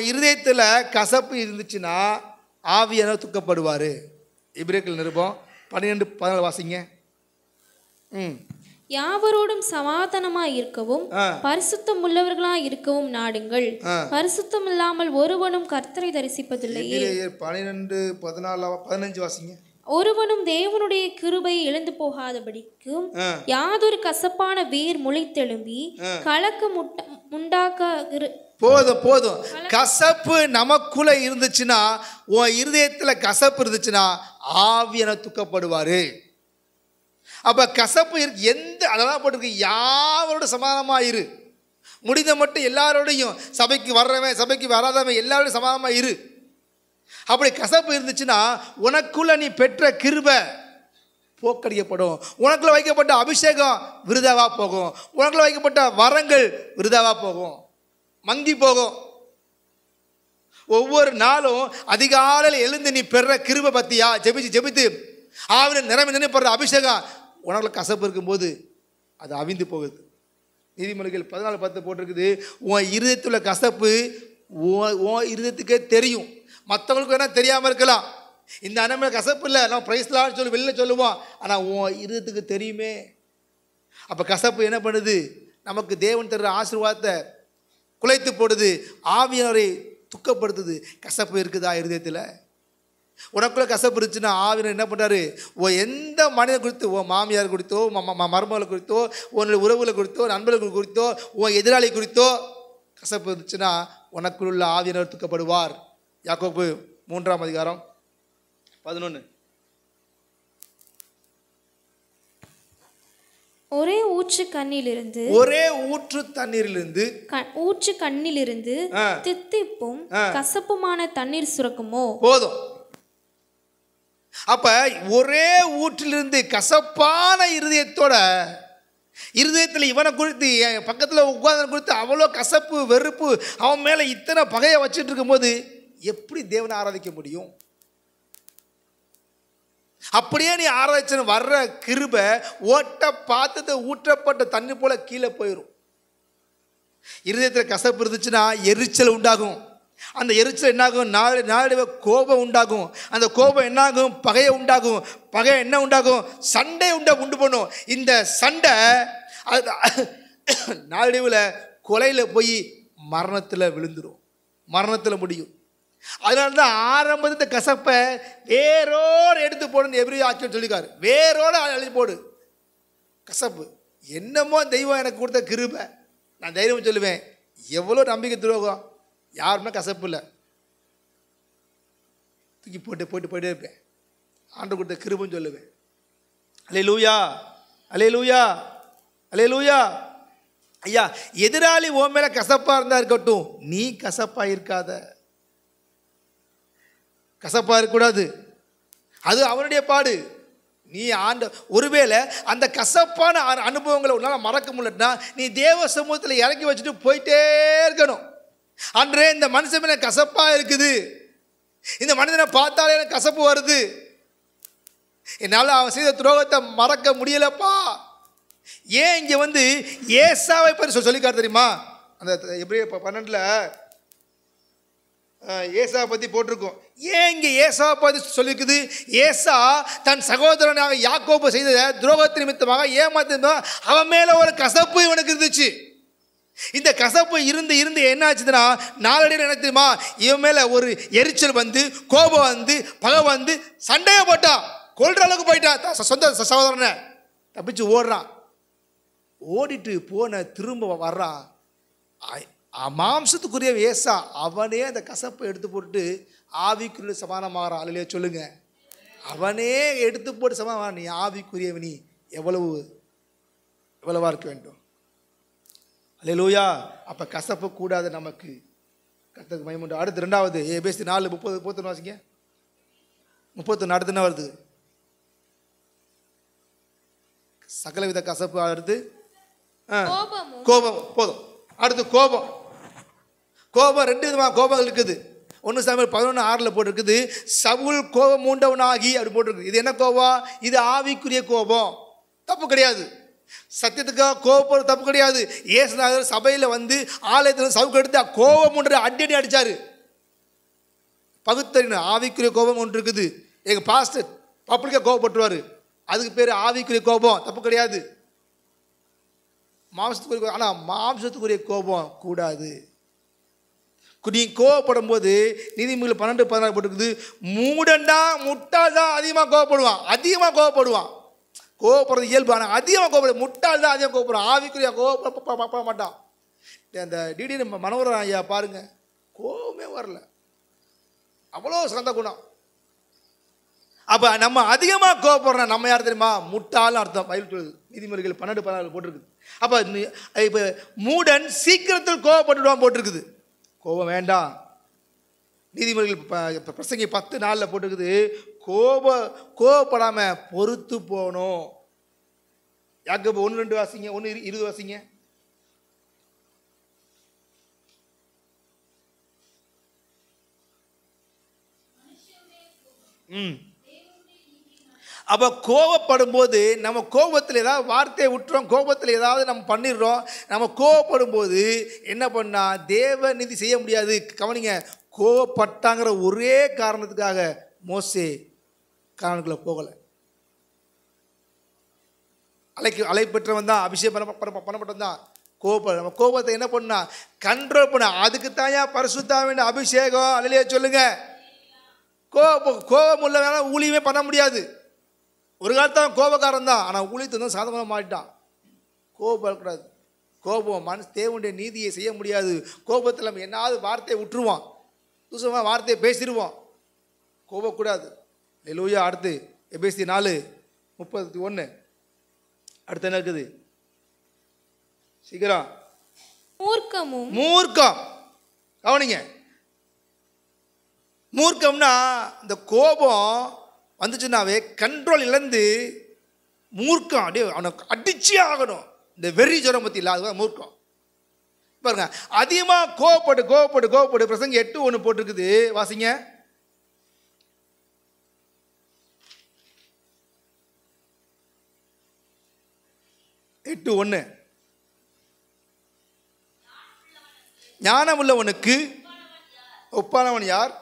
இருதயத்தில் கசப்பு இருந்துச்சுன்னா ஆவியானவர் துக்கப்படுவார். எபிரேயர் நிருபம் 12:14 வாசிங்க. யாவரோடும் சமாதானமாய் இருக்கவும் பரிசுத்தம் உள்ளவர்களாய் இருக்கவும் நாடுங்கள். பரிசுத்தம் இல்லாமல் ஒருவனும் கர்த்தரை தரிசிப்பதில்லையே. 12:14-15 வாசிங்க. ஒருவனும் தேவனுடைய கிருபையை இழந்து போகாதபடிக்கும் யாதொரு கசப்பான வேர் முளைத்தெழும்பி கலக்கம் உண்டாக்க. போதும். கசப்பு நமக்குள்ள இருந்துச்சுன்னா, உன் இருதயத்தில் கசப்பு இருந்துச்சுன்னா ஆவியானவர் துக்கப்படுவாரு. அப்ப கசப்பு எந்த அதெல்லாம் போட்டிருக்கு, யாரோட சமாதானமாக இரு. முடிந்த மட்டும் எல்லாரோடையும், சபைக்கு வர்றவன் சபைக்கு வராதவன் எல்லாரோடையும் சமாதானமாக இரு. அப்படி கசப்பு இருந்துச்சுன்னா உனக்குள்ள நீ பெற்ற கிருபை போக்கடிக்கப்படும். உனக்குள்ள வைக்கப்பட்ட அபிஷேகம் விருதாவா போகும். உனக்குள்ள வைக்கப்பட்ட வரங்கள் விருதாவா போகும், மங்கி போகும். ஒவ்வொரு நாளும் அதிகாலையில் எழுந்து நீ பெற கிருபை பத்தியா ஜெபித்து ஆவின் நிரம்பி பெற அபிஷேகம் உனக்குள்ள கசப்பு இருக்கும்போது அது அவிந்து போகுது. நீதிமொழிகள் 14:10 போட்டிருக்குது, உன் இருதயத்துள்ள கசப்பு உன் இருதயத்துக்கே தெரியும். மற்றவங்களுக்கு வேணா தெரியாமல் இருக்கலாம். இந்த அண்ணன் கசப்பு இல்லை, நான் பிரைஸ்லான்னு சொல்லி வெளில சொல்லுவோம், ஆனால் உன் இருதயத்துக்கு தெரியுமே. அப்போ கசப்பு என்ன பண்ணுது? நமக்கு தேவன் தர்ற ஆசீர்வாதத்தை குலைத்து போடுது, ஆவியாரை துக்கப்படுத்துது. கசப்பு இருக்குதா இருதயத்தில்? உனக்குள்ள கசப்பு இருந்துச்சுன்னா ஆவியர் என்ன பண்ணுறாரு? எந்த மனிதன் குறித்தோ, உன் மாமியார் குறித்தோ, மருமகளை குறித்தோ, உன்னுடைய உறவுகளை குறித்தோ, நண்பர்கள் குறித்தோ, உன் எதிராளி குறித்தோ கசப்பு இருந்துச்சுன்னா உனக்குள்ள ஆவியானவர் துக்கப்படுவார். யாக்கோபு 3:11. ஒரே ஊற்று கண்ணிலிருந்து ஊற்று கண்ணிலிருந்து தித்திப்பும் கசப்புமான தண்ணீர் சுரக்குமோ? போதும். அப்ப ஒரே ஊற்றிலிருந்து கசப்பான இருதயத்தில் இவனை குறித்து, என் பக்கத்தில் உட்கார்ந்து குறித்து அவ்வளோ கசப்பு வெறுப்பு, அவன் மேலே இத்தனை பகையை வச்சுட்டு இருக்கும்போது எப்படி தேவனை ஆராதிக்க முடியும்? அப்படியே நீ ஆராய்ச்சி வர்ற கிருபை ஓட்ட பார்த்தது ஊற்றப்பட்ட தண்ணி போல கீழே போயிடும். இருதயத்தில் கசப்பு இருந்துச்சுன்னா எரிச்சல் உண்டாகும். அந்த எரிச்சல் என்னாகும்? நாளடைவ கோபம் உண்டாகும். அந்த கோபம் என்னாகும்? பகையை உண்டாகும். பகை என்ன உண்டாகும்? சண்டை உண்டு பண்ணும். இந்த சண்டை நாளடைவில் கொலையில் போய் மரணத்தில் விழுந்துடும், மரணத்தில் முடியும். அதனால தான் ஆரம்பத்தில் கசப்பை வேரோடு எடுத்து போடுன்னு எபிரேய ஆட்சியர் சொல்லிக்காரு. வேரோடு அழிச்சு போடு கசப்பு. என்னமோ தெய்வம் எனக்கு கொடுத்த கிருபை, நான் தைரியம் சொல்லுவேன். எவ்வளோ நம்பிக்கை துரோகம், யாருமே கசப்பு இல்லை, தூக்கி போயிட்டே இருப்பேன். ஆண்டவர் கொடுத்த கிருபைன்னு சொல்லுவேன். அல்லேலூயா, அல்லேலூயா, அல்லேலூயா. ஐயா, எதிராளி உன் மேலே கசப்பாக இருந்தால் இருக்கட்டும், நீ கசப்பாக இருக்காத. கசப்பாக இருக்கக்கூடாது, அது அவனுடைய பாடு. நீ ஒருவேளை அந்த கசப்பான அனுபவங்களை உன்னால் மறக்க முடியலன்னா நீ தேவ சமூகத்தில் இறக்கி வச்சுட்டு போயிட்டே இருக்கணும். அன்றே இந்த மனுஷன் மேலே கசப்பாக இருக்குது, இந்த மனிதனை பார்த்தாலே எனக்கு கசப்பு வருது, என்னால் அவன் செய்த துரோகத்தை மறக்க முடியலப்பா. ஏன் இங்கே ஏசாவை பற்றி சொல்லிக்காரு தெரியுமா? அந்த எப்படி 12 ஏசாவை பற்றி போட்டிருக்கோம். ஏன் இங்கே ஏசாவை பற்றி சொல்லியிருக்குது? ஏசா தன் சகோதரனாக யாக்கோபு செய்த துரோகத்தின் நிமித்தமாக ஏமாத்திருந்தான், அவன் மேலே ஒரு கசப்பு இவனுக்கு இருந்துச்சு. இந்த கசப்பு இருந்து என்ன ஆச்சுன்னா நாளடைவில் என்ன தெரியுமா? இவன் மேலே ஒரு எரிச்சல் கோபம் பகை சண்டையை போட்டான், கொல்ற அளவுக்கு போயிட்டான். சொந்த சகோதரனை தப்பிச்சு ஓடுறான். ஓடிட்டு போன திரும்ப வர்றான். மாம்சத்துக்குரிய ஏசா அவனே அந்த கசப்பை எடுத்து போட்டு ஆவிக்குரிய சமானமாகறான். அல்லையா சொல்லுங்க, அவனே எடுத்து போட்டு சமானமாக. நீ ஆவிக்குரியவனி எவ்வளவா இருக்க வேண்டும். அல்லேலூயா. அப்போ கசப்பு கூடாது நமக்கு. கர்த்தருக்கு மகிமை உண்டு. அடுத்து 2வது எபேசியர் 4:30 வாசிங்க. 31 அடுத்து என்ன வருது? சகலவித கசப்பு. அடுத்து கோபம். போதும். அடுத்து கோபம். 2 விதமாக கோபங்கள் இருக்குது. 1 சாமுவேல் 11:6 போட்டிருக்குது, சவுல் கோபம் மூண்டவனாகி அப்படி போட்டிருக்கு. இது என்ன கோபம்? இது ஆவிக்குரிய கோபம். தப்பு கிடையாது. சத்தியத்துக்காக கோபம் தப்பு கிடையாது. இயேசுநாதர் சபையில் ஆலயத்தில் சவுக்கு எடுத்து கோபம் ஒன்று அடி அடித்தார். பகுத்தறிஞர் ஆவிக்குரிய கோபம் ஒன்று இருக்குது. எங்கள் பாஸ்டர் பப்ளிக்காக கோபப்பட்டுருவார், அதுக்கு பேர் ஆவிக்குரிய கோபம், தப்பு கிடையாது. மாம்சத்துக்குரிய, ஆனால் மாம்சத்துக்குரிய கோபம் கூடாது. நீ கோவப்படும் போது நீதிமொழிகள் 12:16 போட்டுருக்குது, முட்டாள் தான் அதிகமாக கோவப்படுவான். கோவப்படுறது இயல்பு, ஆனால் அதிகமாக கோவப்படும். முட்டாள் தான் அதிகம் கோவப்படுவான், ஆவிக்குரிய கோவப்பட மாட்டான். அந்த டிடி மனோகரன் ஐயா பாருங்க, கோவமே வரல, அவ்வளோ சந்த குணம். அப்போ நம்ம அதிகமாக கோவப்படுறோம், நம்ம யார் தெரியுமா? முட்டாள்னு அர்த்தம். பைபிள் சொல்லுது, நீதிமொழிகள் 12:16 போட்டிருக்குது. அப்போ இப்போ மூடன் சீக்கிரத்தில் கோவப்பட்டுடுவான் போட்டிருக்குது. கோபம் வேண்டாம். நீதிமொழிகள் பிரசங்கி 10:4 போட்டிருக்குது, கோபப்படாம பொறுத்து போகணும். யாக்கோபு 1:2 வாசிங்க, 1:20 வாசிங்க. அப்போ கோபப்படும் போது நம்ம கோபத்தில் ஏதாவது வார்த்தையை விட்டுறோம், கோபத்தில் ஏதாவது நம்ம பண்ணிடுறோம். நம்ம கோபப்படும் போது என்ன பண்ணா தேவ நீதி செய்ய முடியாது. கவனிங்க, கோபப்பட்டாங்கிற ஒரே காரணத்துக்காக மோசே காரணக்குள்ள போகலை. அழைப்பெற்றவன் தான், அபிஷேகம் பண்ணப்பட்டவன் தான். நம்ம கோபத்தை என்ன பண்ணா கண்ட்ரோல் பண்ண. அதுக்கு தாயா பரிசுத்தாவின் அபிஷேகம். அல்லேலூயா சொல்லுங்க. கோபம் உள்ள வேணா ஊழியமே பண்ண முடியாது. ஒரு காலத்தான் கோபக்காரன் தான், ஆனால் ஊழியத்தை தான் சாதகமாக மாட்டான். கோபப்படக்கூடாது. கோபம் தேவனுடைய நீதியை செய்ய முடியாது. கோபத்தில் நம்ம என்னாவது வார்த்தையை விட்டுருவோம், தூசமாக வார்த்தையை பேசிடுவோம். கோபக்கூடாது. அல்லேலூயா. அடுத்து எபேசியர் 4:31. அடுத்து என்ன இருக்குது சீக்கிரம்? மூர்க்கம். கவனிங்க, மூர்க்கம்னா இந்த கோபம் வந்துச்சுன்னாவே கண்ட்ரோல் இழந்து மூர்க்கம் அப்படியே அவனுக்கு அடிச்சே ஆகணும். இந்த வெறி ஜுரம் பற்றி இல்லை, அதுதான் மூர்க்கம். பாருங்க, அதிகமாக கோவப்படு. பிரசங்க 8:1 போட்டிருக்குது, வாசிங்க. ஞானம் உள்ளவனுக்கு ஒப்பானவன் யார்?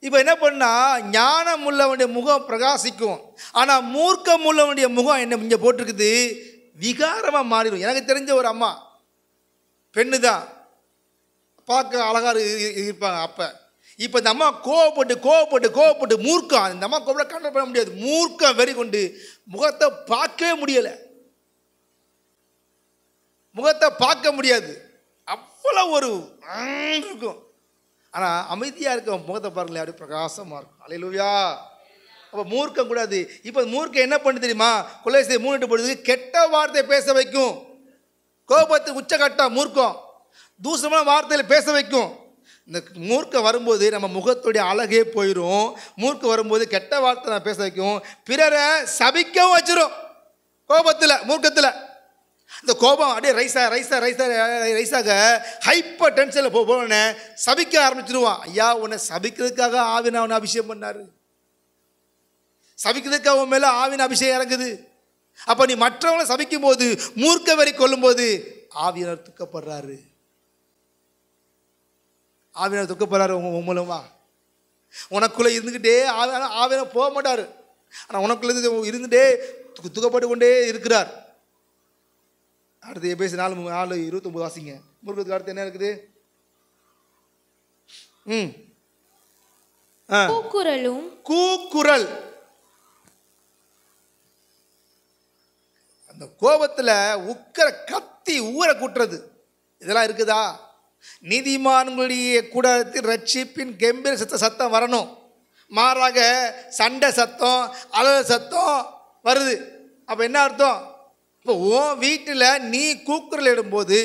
இப்போ என்ன பண்ணா ஞானம் உள்ளவனுடைய முகம் பிரகாசிக்கும், ஆனால் மூர்க்கம் உள்ளவனுடைய முகம் என்ன இங்கே போட்டிருக்குது விகாரமாக மாறிடும். எனக்கு தெரிஞ்ச ஒரு அம்மா, பெண்ணு தான், பார்க்க அழகாக இருப்பாங்க. அப்போ இப்போ இந்த அம்மா கோவப்பட்டு மூர்க்கம், அந்த அம்மா கோபப்பட கண்ட்ரோல் பண்ண முடியாது. மூர்க்கம் வெறி கொண்டு முகத்தை பார்க்கவே முடியலை, முகத்தை பார்க்க முடியாது, அவ்வளோ ஒரு இருக்கும். ஆனால் அமைதியாக இருக்க முகத்தை பாருங்களேன், அப்படியே பிரகாசமாக இருக்கும். அல்லேலூயா. அப்போ மூர்க்கம் கூடாது. இப்போ மூர்க்கம் என்ன பண்ணு தெரியுமா? கொலோசியர் 3:8 பொழுது கெட்ட வார்த்தை பேச வைக்கும். கோபத்துக்கு உச்சகட்டம் மூர்க்கம். தூசமான வார்த்தையில் பேச வைக்கும். இந்த மூர்க்கம் வரும்போது நம்ம முகத்துடைய அழகே போயிடும். மூர்க்கம் வரும்போது கெட்ட வார்த்தை நான் பேச வைக்கும், பிறரை சபிக்கவும் வச்சிடும். கோபத்தில் மூர்க்கத்தில் இந்த கோபம் அப்படியே ரைஸாக ஹைப்பர் டென்ஷனில் போன சபிக்க ஆரம்பிச்சிடுவான். ஐயா, உன்னை சபிக்கிறதுக்காக ஆவின அவனை அபிஷேகம் பண்ணாரு, சபிக்கிறதுக்காக உன் மேலே ஆவின அபிஷேகம் இறங்குது. அப்போ நீ மற்றவங்களை சபிக்கும் போது, மூர்க்க வெறி கொள்ளும் போது ஆவியனர் துக்கப்படுறாரு. ஆவியனர் துக்கப்படுறாரு உங்க மூலமா. உனக்குள்ளே இருந்துக்கிட்டே ஆவியனர் போக மாட்டார், ஆனால் உனக்குள்ள இருந்துகிட்டே துக்கப்பட்டு கொண்டே இருக்கிறார். அடுத்து எபேசியர் 4:29 வாசிங்க. மூர்க்கத்துக்கு அடுத்து என்ன இருக்குது? கூக்குரல். அந்த கோபத்தில் உக்கர கத்தி ஊற கூட்டுறது, இதெல்லாம் இருக்குதா? நீதிமான்களுடைய கூடாரத்தில் ரட்சிப்பின் கம்பீர சத்தம் வரணும், மாறாக சண்டை சத்தம் அலறல் சத்தம் வருது. அப்போ என்ன அர்த்தம்? இப்போ உன் வீட்டில் நீ கூக்குரல் இடும்போது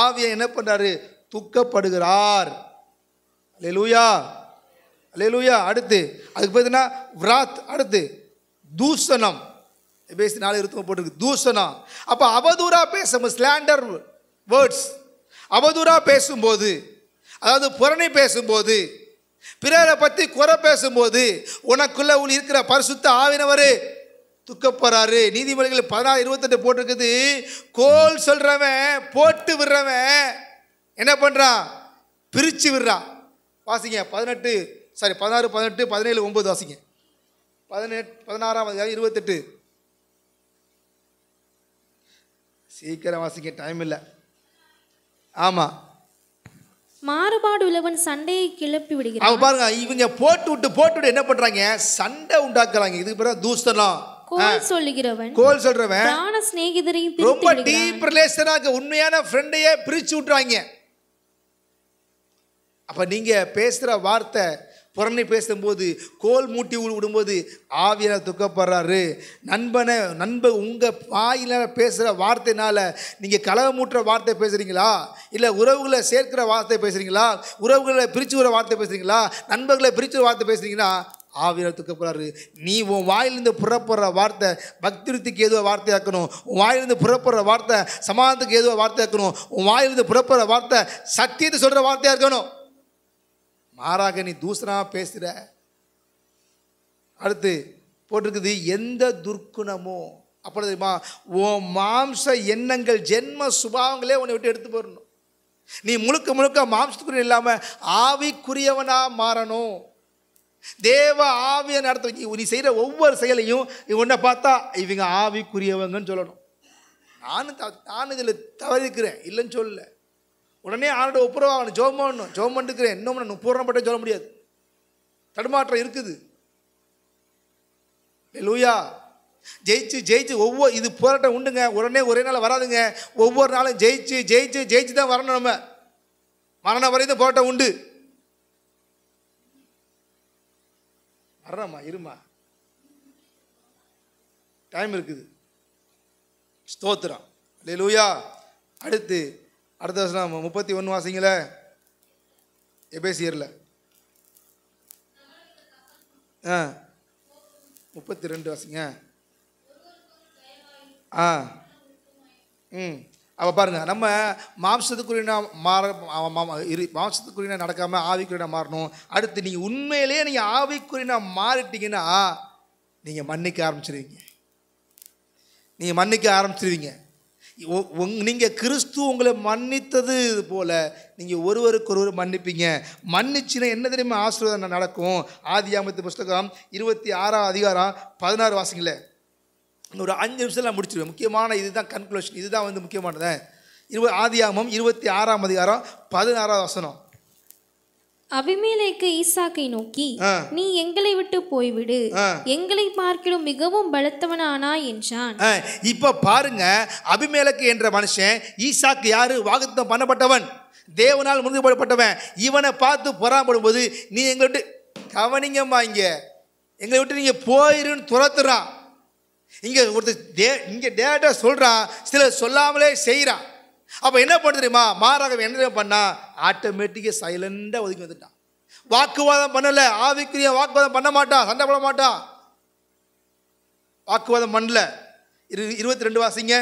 ஆவியை என்ன பண்ணுறாரு? துக்கப்படுகிறார். அல்லேலூயா, அல்லேலூயா. அடுத்து அதுக்கு பார்த்தீங்கன்னா விராத். அடுத்து தூஷணம். எபேசியர் 4:29 போட்டிருக்கு தூஷணம். அப்போ அவதூறா பேசும் ஸ்லாண்டர் வேர்ட்ஸ், அவதூறா பேசும்போது, அதாவது புரணி பேசும்போது, பிறரை பற்றி குறை பேசும்போது உனக்குள்ள இருக்கிற பரிசுத்த ஆவினவர் துக்கப்படுறாரு. நீதிமொழிகள் 16:28 போட்டிருக்குது, கோல் சொல்றவன் போட்டு விடுறவன் என்ன பண்றான்? பிரிச்சு விடுறான். வாசிங்க 16, 17, 9 வாசிங்க. 16:28 சீக்கிரம் வாசிங்க, டைம் இல்லை. ஆமா, மாறுபாடு உள்ளவன் சண்டையை கிளப்பி விடுகிறான். அவன் பாருங்க, இவங்க போட்டு விட்டு என்ன பண்றாங்க? சண்டை உண்டாக்குறாங்க. இதுக்கு பிறகு தூஷணம். கோல் சொல்லுகிறவன், கோல் சொல்றவன் பிராண சிநேகிதரையும் ரொம்ப டீப் ரிலேஷனாக உண்மையான ஃப்ரெண்டையே பிரிச்சு விட்டுறாங்க. அப்ப நீங்க பேசுற வார்த்தை புறணி பேசும்போது, கோல் மூட்டி விடும்போது ஆவியானவர் துக்கப்படுறாரு. நண்பன் உங்கள் வாயில பேசுகிற வார்த்தையினால நீங்கள் கலகமூட்டுற வார்த்தை பேசுகிறீங்களா, இல்லை உறவுகளை சேர்க்கிற வார்த்தை பேசுகிறீங்களா, உறவுகளை பிரித்து வர வார்த்தை பேசுகிறீங்களா, நண்பர்களை பிரித்து வர வார்த்தை பேசுகிறீங்கன்னா ஆவியானவர் துக்கப்படுறாரு. நீ உன் வாயிலிருந்து புறப்படுற வார்த்தை பக்திக்கு ஏதோ வார்த்தையாக்கணும். உன் வாயிலிருந்து புறப்படுற வார்த்தை சமாதானத்துக்கு ஏதோ வார்த்தையாக்கணும். உன் வாயிலிருந்து புறப்படுற வார்த்தை சத்தியத்தை சொல்கிற வார்த்தையாக இருக்கணும். மாறாக நீ தூசணா பேசுகிற. அடுத்து போட்டிருக்குது, எந்த துர்க்குணமோ அப்படி தெரியுமா, உன் மாம்ச எண்ணங்கள் ஜென்ம சுபாவங்களே உன்னை விட்டு எடுத்து போடணும். நீ முழுக்க முழுக்க மாம்சத்துக்குரிய இல்லாமல் ஆவிக்குரியவனாக மாறணும். தேவ ஆவியை நடத்த நீ செய்கிற ஒவ்வொரு செயலையும் உன்னை பார்த்தா இவங்க ஆவிக்குரியவங்கன்னு சொல்லணும். நான் இதில் தவறிக்கிறேன் இல்லைன்னு சொல்லல. உடனே ஆனோட ஒப்புரவாகணும், ஜோம் பண்ணணும். ஜோம் பண்ணிருக்கிறேன் இன்னும் நான் பூரணப்பட்ட சொல்ல முடியாது, தடுமாற்றம் இருக்குது. லூயா ஜெயிச்சு ஒவ்வொரு இது போராட்டம் உண்டுங்க. உடனே ஒரே நாள் வராதுங்க. ஒவ்வொரு நாளும் ஜெயிச்சு தான் வரணும். நம்ம மரணம் வரைக்கும் போராட்டம் உண்டு. வர்றம்மா இருமா, டைம் இருக்குது. ஸ்தோத்திரம். லூயா. அடுத்த வருஷம் 31 வாசிங்கள எபேசியரில் 32 வாசிங்க. அப்போ பாருங்க, நம்ம மாம்சத்துக்குரிய மாம்சத்துக்குரிய நடக்காமல் ஆவிக்குரிய மாறணும். அடுத்து நீங்கள் உண்மையிலே நீங்கள் ஆவிக்குரிய மாறிட்டீங்கன்னா நீங்கள் மன்னிக்க ஆரம்பிச்சிருவீங்க. நீங்கள் கிறிஸ்து உங்களை மன்னித்தது போல நீங்கள் ஒருவருக்கொருவர் மன்னிப்பீங்க. மன்னிச்சுன்னா என்ன தெரியுமா ஆசீர்வாதம் நடக்கும். ஆதியாகமத்து புஸ்தகம் 26 அதிகாரம் 16 வாசிங்கள. ஒரு 5 நிமிஷம் நான் முடிச்சிடுவேன். முக்கியமான இதுதான் கன்க்ளூஷன், இதுதான் முக்கியமானது. ஆதியாகமம் 26 அதிகாரம் 16 வசனம். அபிமெலேக்கு ஈசாக்கை நோக்கி, நீ எங்களை விட்டு போய்விடு, எங்களை பார்க்கிலும் மிகவும் பலத்தவனானாய் என்றான். இப்ப பாருங்க, அபிமெலேக்கு என்ற மனுஷன், ஈசாக்கு யாரு? வாக்குத்தத்தம் பண்ணப்பட்டவன், தேவனால் முன்னிறுத்தப்பட்டவன். இவனை பார்த்து பொறாமப்படும் போது, நீ எங்களை விட்டு கவனிங்கம்மா, எங்களை விட்டு நீங்க போயிருன்னு துரத்துறான். இங்க டேரக்டா சொல்றான், சிலர் சொல்லாமலே செய்யறான். அப்போ என்ன பண்ண தெரியுமா? மாறாக என்ன பண்ணா, ஆட்டோமேட்டிக்காக சைலண்டாக ஒதுக்கி வந்துட்டான். வாக்குவாதம் பண்ணல, ஆவிக்குரிய வாக்குவாதம் பண்ண மாட்டான், சண்டை போட மாட்டான், வாக்குவாதம் பண்ணல. 22 வாசிங்க.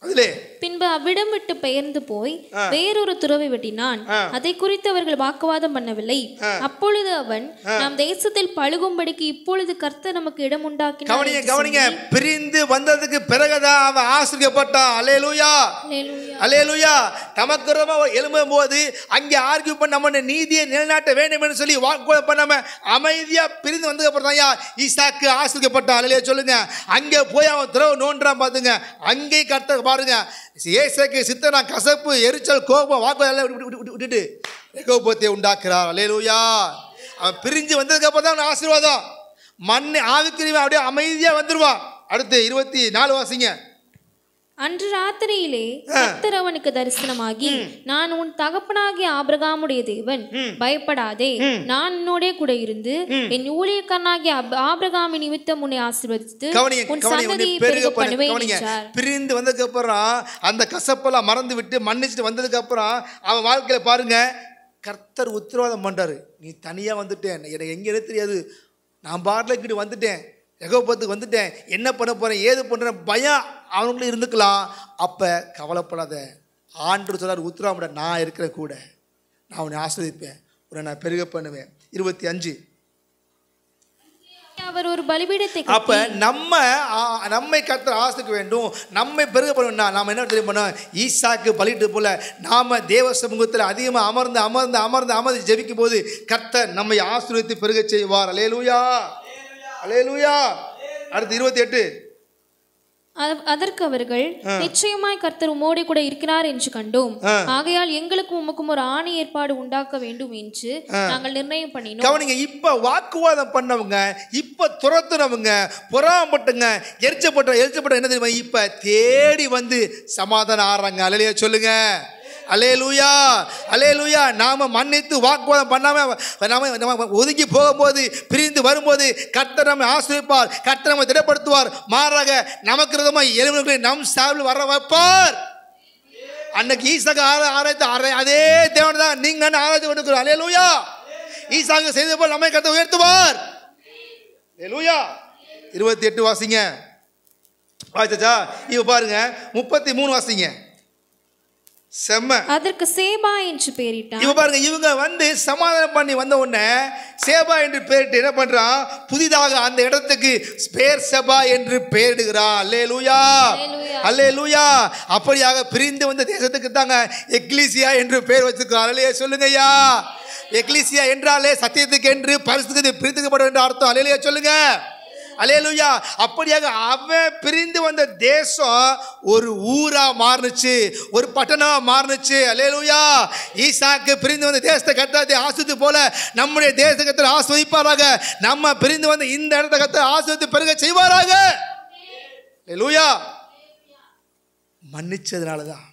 அதிலே பின்பு அவ்விடம் விட்டு பெயர்ந்து போய் வேறொரு துறவை வெட்டினான். அதை குறித்து அவர்கள் வாக்குவாதம் பண்ணவில்லை. அப்பொழுது அவன், நம் தேசத்தில் பழுகும்படிக்கு இப்பொழுது கர்த்தர் நமக்கு இடம் உண்டாக்கினார். கவனிங்க, பிரிந்து வந்ததுக்கு பிறகுதான் அவன் ஆசீர்வதிக்கப்பட்டான். அல்லேலூயா, அல்லேலூயா. நமக்கு எழும்பும் போது அங்கே ஆர்கியூ பண்ண நம்ம நீதியை நிலைநாட்ட வேண்டும் என்று சொல்லி வாக்குவாதம் பண்ணாம அமைதியா பிரிந்து வந்ததுக்கு அப்புறம் தான் ஈசாக்கு ஆசீர்வதிக்கப்பட்டான். அல்லேலூயா சொல்லுங்க. அங்கே போய் அவன் துறவு நோன்றான் பாத்துங்க. அங்கே கர்த்தர் பாருங்க, ஏசாக்கு சித்தனா கசப்பு, எரிச்சல், கோபம், வாக்குவாதம் விட்டுட்டு கோபத்தை உண்டாக்குறார். அல்லேலூயா. அவன் பிரிஞ்சு வந்ததுக்கு அப்புறம் தான் ஆசீர்வாதம். மண்ணை ஆவிக்குரியவன் அப்படியே அமைதியா வந்துருவான். அடுத்து 24 வாசிங்க. அன்று ராத்திரியிலே கர்த்தர் அவனுக்கு தரிசனமாகி, நான் உன் தகப்பனாகிய ஆபிரகாமுடைய தேவன், பயப்படாதே, நான் உன்னோடே கூட இருந்து என் ஊழியக்காரனாகிய ஆபிரகாமின் நிமித்தம் உன்னை ஆசீர்வதித்து உன் சந்ததியை பெருக பண்ணுவேன் என்றார். பிரிந்து வந்ததுக்கு அப்புறம் அந்த கசப்பெல்லாம் மறந்து விட்டு மன்னிச்சுட்டு வந்ததுக்கு அப்புறம் அவன் வாழ்க்கையில பாருங்க, கர்த்தர் உத்தரவாதம் பண்றாரு. நீ தனியா வந்துட்டேன், எனக்கு எங்கே தெரியாது, நான் பாட்டில் கிட்ட வந்துட்டேன், எகோபத்துக்கு வந்துட்டேன், என்ன பண்ண போறேன், ஏது பண்றேன், பயம் அவனுக்குள்ள இருந்துக்கலாம். அப்ப கவலைப்படாத, ஆண்டவர் சொல்றாரு, உத்தரவாதம், நான் இருக்கிற கூட, நான் உன்னை ஆசீர்வதிப்பேன், உன்னை நான் பெருக பண்ணுவேன். 25 அவர் ஒரு பலிபீடத்தை, அப்ப நம்மை கர்த்தர் ஆசீர்வதிக்க வேண்டும், நம்மை பெருக பண்ணணும்னா நாம என்ன தெரியும் பண்ணோம்? ஈசாக்கு பலிட்டு போல நாம தேவ சமூகத்தில் அதிகமாக அமர்ந்து அமர்ந்து அமர்ந்து அமர்ந்து ஜெபிக்கும் போது கர்த்தர் நம்மை ஆசீர்வதித்து பெருக செய்வார். அல்லேலூயா, அல்லேலூயா. அடுத்து 28. அதற்கு அவர்கள், நிச்சயமாய் கர்த்தர் உம்மோடு கூட இருக்கிறார் என்று கண்டோம், ஆகையால் எங்களுக்கும் உமக்கும் ஒரு ஆணை ஏற்பாடு உண்டாக்க வேண்டும் என்று நாங்கள் நிர்ணயம் பண்ணினோம். கவனிங்க, இப்ப வாக்குவாதம் பண்ணவங்க, இப்ப துரத்துனவங்க, பொறாமப்பட்டுங்க, எரிச்சப்பட்ட என்ன தெரியுமா? இப்ப தேடி வந்து சமாதானம் ஆடுறாங்க. அல்லேலூயா சொல்லுங்க. அல்லேலூயா, அல்லேலூயா. நாம மன்னித்து வாக்குவாதம் பண்ணாம நாம ஒதுங்கி போகும்போது, பிரிந்து வரும்போது கர்த்தர் நம்மை ஆசீர்வதிப்பார், கர்த்தர் நம்மை திடப்படுத்துவார். மாறாக நமக்கு விரோதமாக எலும்புகளை நம் சார்பில் வர வைப்பார். அன்னைக்கு ஈசாக்கு ஆராய்ச்சி அதே தேவன் தான் நீங்க ஆராய்ச்சி கொண்டிருக்கிறோம். அல்லேலூயா. ஈசாக்கு செய்த போல் நம்மை கர்த்தர் உயர்த்துவார். அல்லேலூயா. 28 வாசிங்க. வாசிச்சா இப்ப பாருங்க 33 வாசிங்க. செம்ம. அதற்கு சேபா என்று பெயரிட்டான். இப்ப பாருங்க, இவங்க வந்து சமாதானம் பண்ணி வந்த உடனே சேபா என்று பெயரிட்டு என்ன பண்றான், புதிதாக அந்த இடத்துக்கு பேர் செபா என்று பெயரிடுகிறான். அல்லேலூயா, அல்லேலூயா. அப்படியாக பிரிந்து வந்த தேசத்துக்கு தாங்க எக்லீசியா என்று பெயர் வச்சிருக்கான். அல்லேலூயா சொல்லுங்க ஐயா. எக்லீசியா என்றாலே சத்தியத்துக்கு என்று பரிசுத்தத்துக்கு பிரித்துக்கப்படும் என்று அர்த்தம். அல்லேலூயா சொல்லுங்க. அல்லேலூயா. அப்படியாக அவன் பிரிந்து வந்த தேசம் ஒரு ஊரா மாறுனுச்சு, ஒரு பட்டணமா மாறுனுச்சு. அல்லேலூயா. ஈசாக்கு பிரிந்து வந்த தேசத்தை கர்த்தர் ஆசீர்வதித்து போல நம்முடைய தேசத்தை கர்த்தர் ஆசீர்வதிப்பாராக. நம்ம பிரிந்து வந்த இந்த இடத்தை கர்த்தர் ஆசீர்வதித்து பெருக செய்வாராக. அல்லேலூயா. மன்னிச்சதுனாலதான்,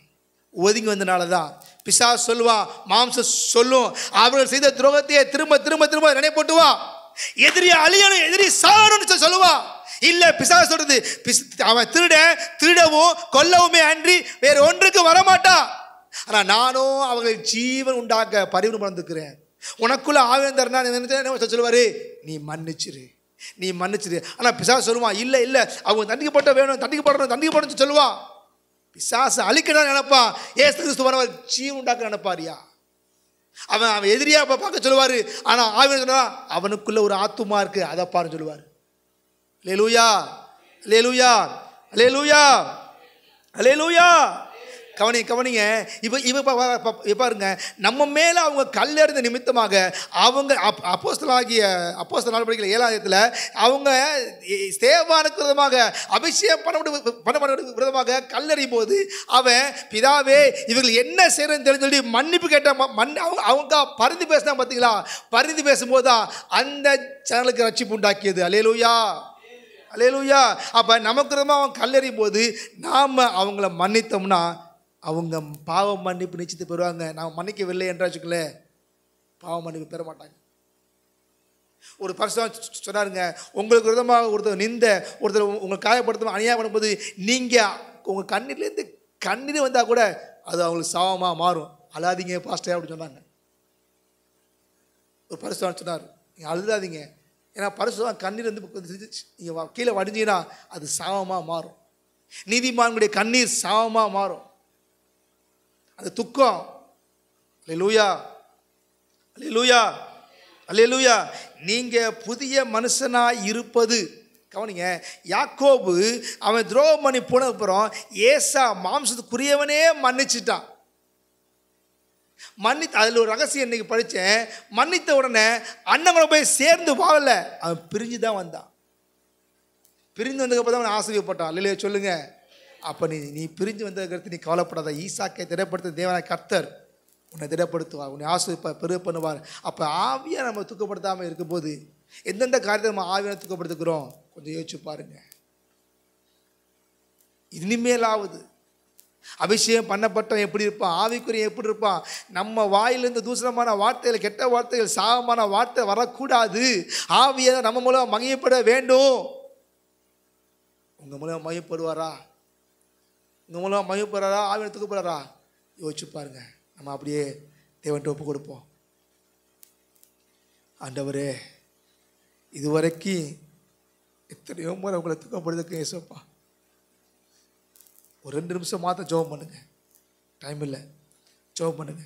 ஒதுங்கி வந்தனாலதான் பிசாசு சொல்லுவான், மாம்சம் சொல்லும், அவர்கள் செய்த துரோகத்தையே திரும்ப திரும்ப திரும்ப நினைப்போட்டுவா. எதிரி அழியணும், எதிரி சாகணும்னு சொல்லுவா. இல்ல, பிசாசு சொல்றது, அவன் திருடவும் கொல்லவுமே அன்றி வேற ஒன்றுக்கு வரமாட்டான். ஆனா நானும் அவர்கள் ஜீவன் உண்டாக்க பரிவு மறந்துக்கிறேன். உனக்குள்ள ஆவேந்தர்னா சொல்லுவாரு, நீ மன்னிச்சிரு, நீ மன்னிச்சிரு. ஆனா பிசாசு சொல்லுவான், இல்ல இல்ல அவங்க தண்டிக்கப்பட்ட வேணும், தண்டிக்கப்படணும்னு சொல்லுவான். பிசாசு அழிக்கணும் நினைப்பான். ஏசு கிறிஸ்து வரவர் ஜீவன் உண்டாக்க நினைப்பாரியா? அவன் எதிரியா பார்க்க சொல்லுவாரு. ஆனா ஆவியானவர் சொன்னா அவனுக்குள்ள ஒரு ஆத்துமா இருக்கு, அதை பாருன்னு சொல்லுவாரு. அல்லேலூயா, அல்லேலூயா, அல்லேலூயா, அல்லேலூயா. கவனிங்க. இப்போ பாருங்க, நம்ம மேலே அவங்க கல்லெறிந்த நிமித்தமாக அவங்க அப்போஸ்தலர் நடவடிக்கைகள் 7 அவங்க ஸ்தேவானுக்கு விதமாக அபிஷேகம் பண்ணப்பட விதமாக கல்லெறியும் போது அவன், பிதாவே இவர்கள் என்ன செய்யறதுன்னு தெரிஞ்சு சொல்லி மன்னிப்பு கேட்ட அவங்க பரிந்து பேசினா பார்த்தீங்களா? பரிந்து பேசும்போது தான் அந்த சேனலுக்கு ரட்சிப்பு உண்டாக்கியது. அல்லேலூயா, அல்லேலூயா. அப்போ நமக்கு விதமாக அவங்க கல்லெறியும் போது நாம் அவங்கள மன்னித்தோம்னா அவங்க பாவ மன்னிப்பு நிச்சயத்தை பெறுவாங்க. நான் மன்னிக்கவில்லை என்றாச்சுக்கல, பாவ மன்னிப்பு பெற மாட்டாங்க. ஒரு பரிசுத்தவான் சொன்னாருங்க, உங்களுக்கு விதமாக ஒருத்தர் உங்களை காயப்படுத்தும் அநியாயம் பண்ணும்போது நீங்கள் உங்கள் கண்ணீர்லேருந்து கண்ணீர் வந்தால் கூட அது அவங்களுக்கு சாபமாக மாறும். அழாதீங்க பாஸ்டர் அப்படின்னு சொன்னாங்க. ஒரு பரிசுத்தவான் சொன்னார், நீங்கள் அழுதாதீங்க, ஏன்னா பரிசுத்தவான் கண்ணீர் வந்து நீங்கள் கீழே வடிஞ்சிங்கன்னா அது சாபமாக மாறும். நீதிமான்களுடைய கண்ணீர் சாபமாக மாறும். அது துக்கம். அல்லேலூயா, அல்லேலூயா, அல்லேலூயா. நீங்க புதிய மனுஷனாய் இருப்பது, கவனிங்க, யாக்கோபு அவன் துரோகம் பண்ணி போன அப்புறம் ஏசா மாம்சத்துக்குரியவனே மன்னிச்சிட்டான். அதில் ஒரு ரகசியம் இன்னைக்கு படித்தேன். மன்னித்த உடனே அண்ணங்களை போய் சேர்ந்து வாழல, அவன் பிரிஞ்சு தான் வந்தான். பிரிந்து வந்ததுக்கப்புறம் தான் அவன் ஆசிரியப்பட்டான். இல்லையா சொல்லுங்க. அப்போ நீ பிரிஞ்சு வந்ததுக்கு நீ கவலைப்படாத. ஈசாக்கை திடப்படுத்த தேவனாய் கர்த்தர் உன்னை திடப்படுத்துவார், உன்னை ஆசிரியப்பார், பெருக பண்ணுவார். அப்போ ஆவியாக நம்ம தூக்கப்படுத்தாமல் இருக்கும்போது எந்தெந்த காரியத்தை நம்ம ஆவியாக தூக்கப்படுத்துக்கிறோம் கொஞ்சம் யோசிச்சு பாருங்க. இனிமேலாவது அபிஷேகம் பண்ணப்பட்டவன் எப்படி இருப்பான், ஆவிக்குரிய எப்படி இருப்பான்? நம்ம வாயிலிருந்து தூசணமான வார்த்தைகள், கெட்ட வார்த்தைகள், சாபமான வார்த்தை வரக்கூடாது. ஆவியை நம்ம மூலம் மகிமைப்பட வேண்டும். உங்கள் மூலம் மகிமைப்படுவாரா? உங்கள் மூலம் மகிமைப்படுறாரா? ஆவியை தூக்கப்படுறாரா? யோசிச்சு பாருங்க. நம்ம அப்படியே தேவன்கிட்ட ஒப்பு கொடுப்போம். ஆண்டவரே, இதுவரைக்கும் எத்தனையோ முறை உங்களை தூக்கப்படுறதுக்கு ஏசப்பா, ஒரு 2 நிமிஷம் மாத்திரம் ஜெபம் பண்ணுங்க. டைம் இல்லை, ஜெபம் பண்ணுங்க.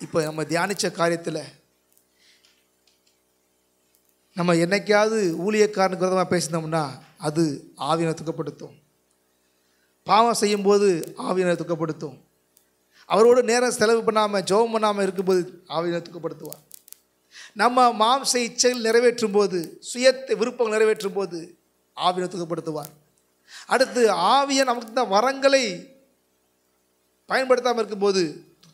இப்போ நம்ம தியானித்த காரியத்தில் நம்ம என்னைக்காவது ஊழியக்காரனுக்கு விரோதமாக பேசினோம்னா அது ஆவியினை துக்கப்படுத்தும். பாவம் செய்யும்போது ஆவியினை துக்கப்படுத்தும். அவரோட நேரம் செலவு பண்ணாமல் ஜெபம் பண்ணாமல் இருக்கும்போது ஆவியினை துக்கப்படுத்துவார். நம்ம மாம்ச இச்சைகள் நிறைவேற்றும் போது, சுயத்தை விருப்பங்கள் நிறைவேற்றும் போது ஆவியினை துக்கப்படுத்துவார். அடுத்து ஆவியை நமக்கு தான் வரங்களை பயன்படுத்தாமல் இருக்கும்போது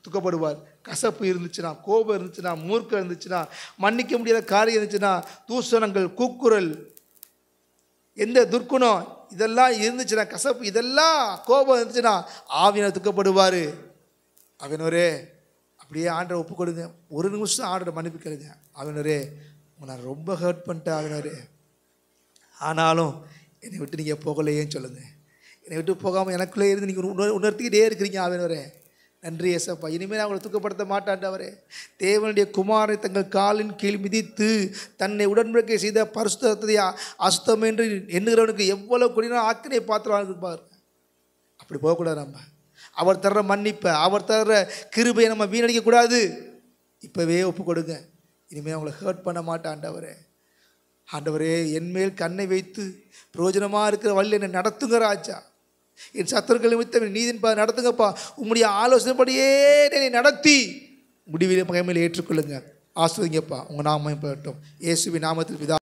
துக்கப்படுவார். கசப்பு இருந்துச்சுன்னா, கோபம் இருந்துச்சுன்னா, மூர்க்கம் இருந்துச்சுன்னா, மன்னிக்க முடியாத காரியம் இருந்துச்சுன்னா, தூஷணங்கள், கூக்குரல், எந்த துர்க்குணம் இதெல்லாம் இருந்துச்சுன்னா, கசப்பு இதெல்லாம் கோபம் இருந்துச்சுன்னா ஆவியானவர் துக்கப்படுவார். ஆவியானவரே அப்படியே ஆண்டரை ஒப்பு கொடுங்க. ஒரு நிமிஷம் ஆண்டரை மன்னிப்பு கேளுங்க. ஆவியானவரே உங்களை நான் ரொம்ப ஹர்ட் பண்ணிட்டேன் ஆவியானவரே, ஆனாலும் என்னை விட்டு நீங்கள் போகலையேன்னு சொல்லுங்கள். என்னை விட்டு போகாமல் எனக்குள்ளே இருந்து நீங்கள் உணர்த்திக்கிட்டே இருக்கிறீங்க ஆவியானவரே. நன்றி ஏசப்பா. இனிமேல் அவங்களை துக்கப்படுத்த மாட்டாண்டவரே. தேவனுடைய குமாரை தங்கள் காலின் கீழ் மிதித்து தன்னை உடன்படிக்கை செய்த பரிசுத்தத்தை அசுத்தம் என்று எண்ணுகிறவனுக்கு எவ்வளவு கொடினா ஆக்கினை பாத்திரம் பாரு. அப்படி போகக்கூடாது. நம்ம அவர் தர்ற மன்னிப்பை, அவர் தர்ற கிருபையை நம்ம வீணடிக்கக்கூடாது. இப்போவே ஒப்பு கொடுங்க. இனிமேல் அவங்களை ஹர்ட் பண்ண மாட்டாண்டவரே. ஆண்டவரே என்மேல் கண்ணை வைத்து பிரயோஜனமாக இருக்கிற வழியில் என்னை நடத்துங்க ராஜா. என் சத்துருக்கள் நிமித்தம் நீதின் நடத்துங்கப்பா. உங்களுடைய ஆலோசனைப்படியே என்னை நடத்தி முடிவில் மகிமையில் ஏற்றுக்கொள்ளுங்க. ஆசிரியங்கப்பா. உங்கள் நாமம் பெறட்டும். இயேசுவின் நாமத்தில் பிதா.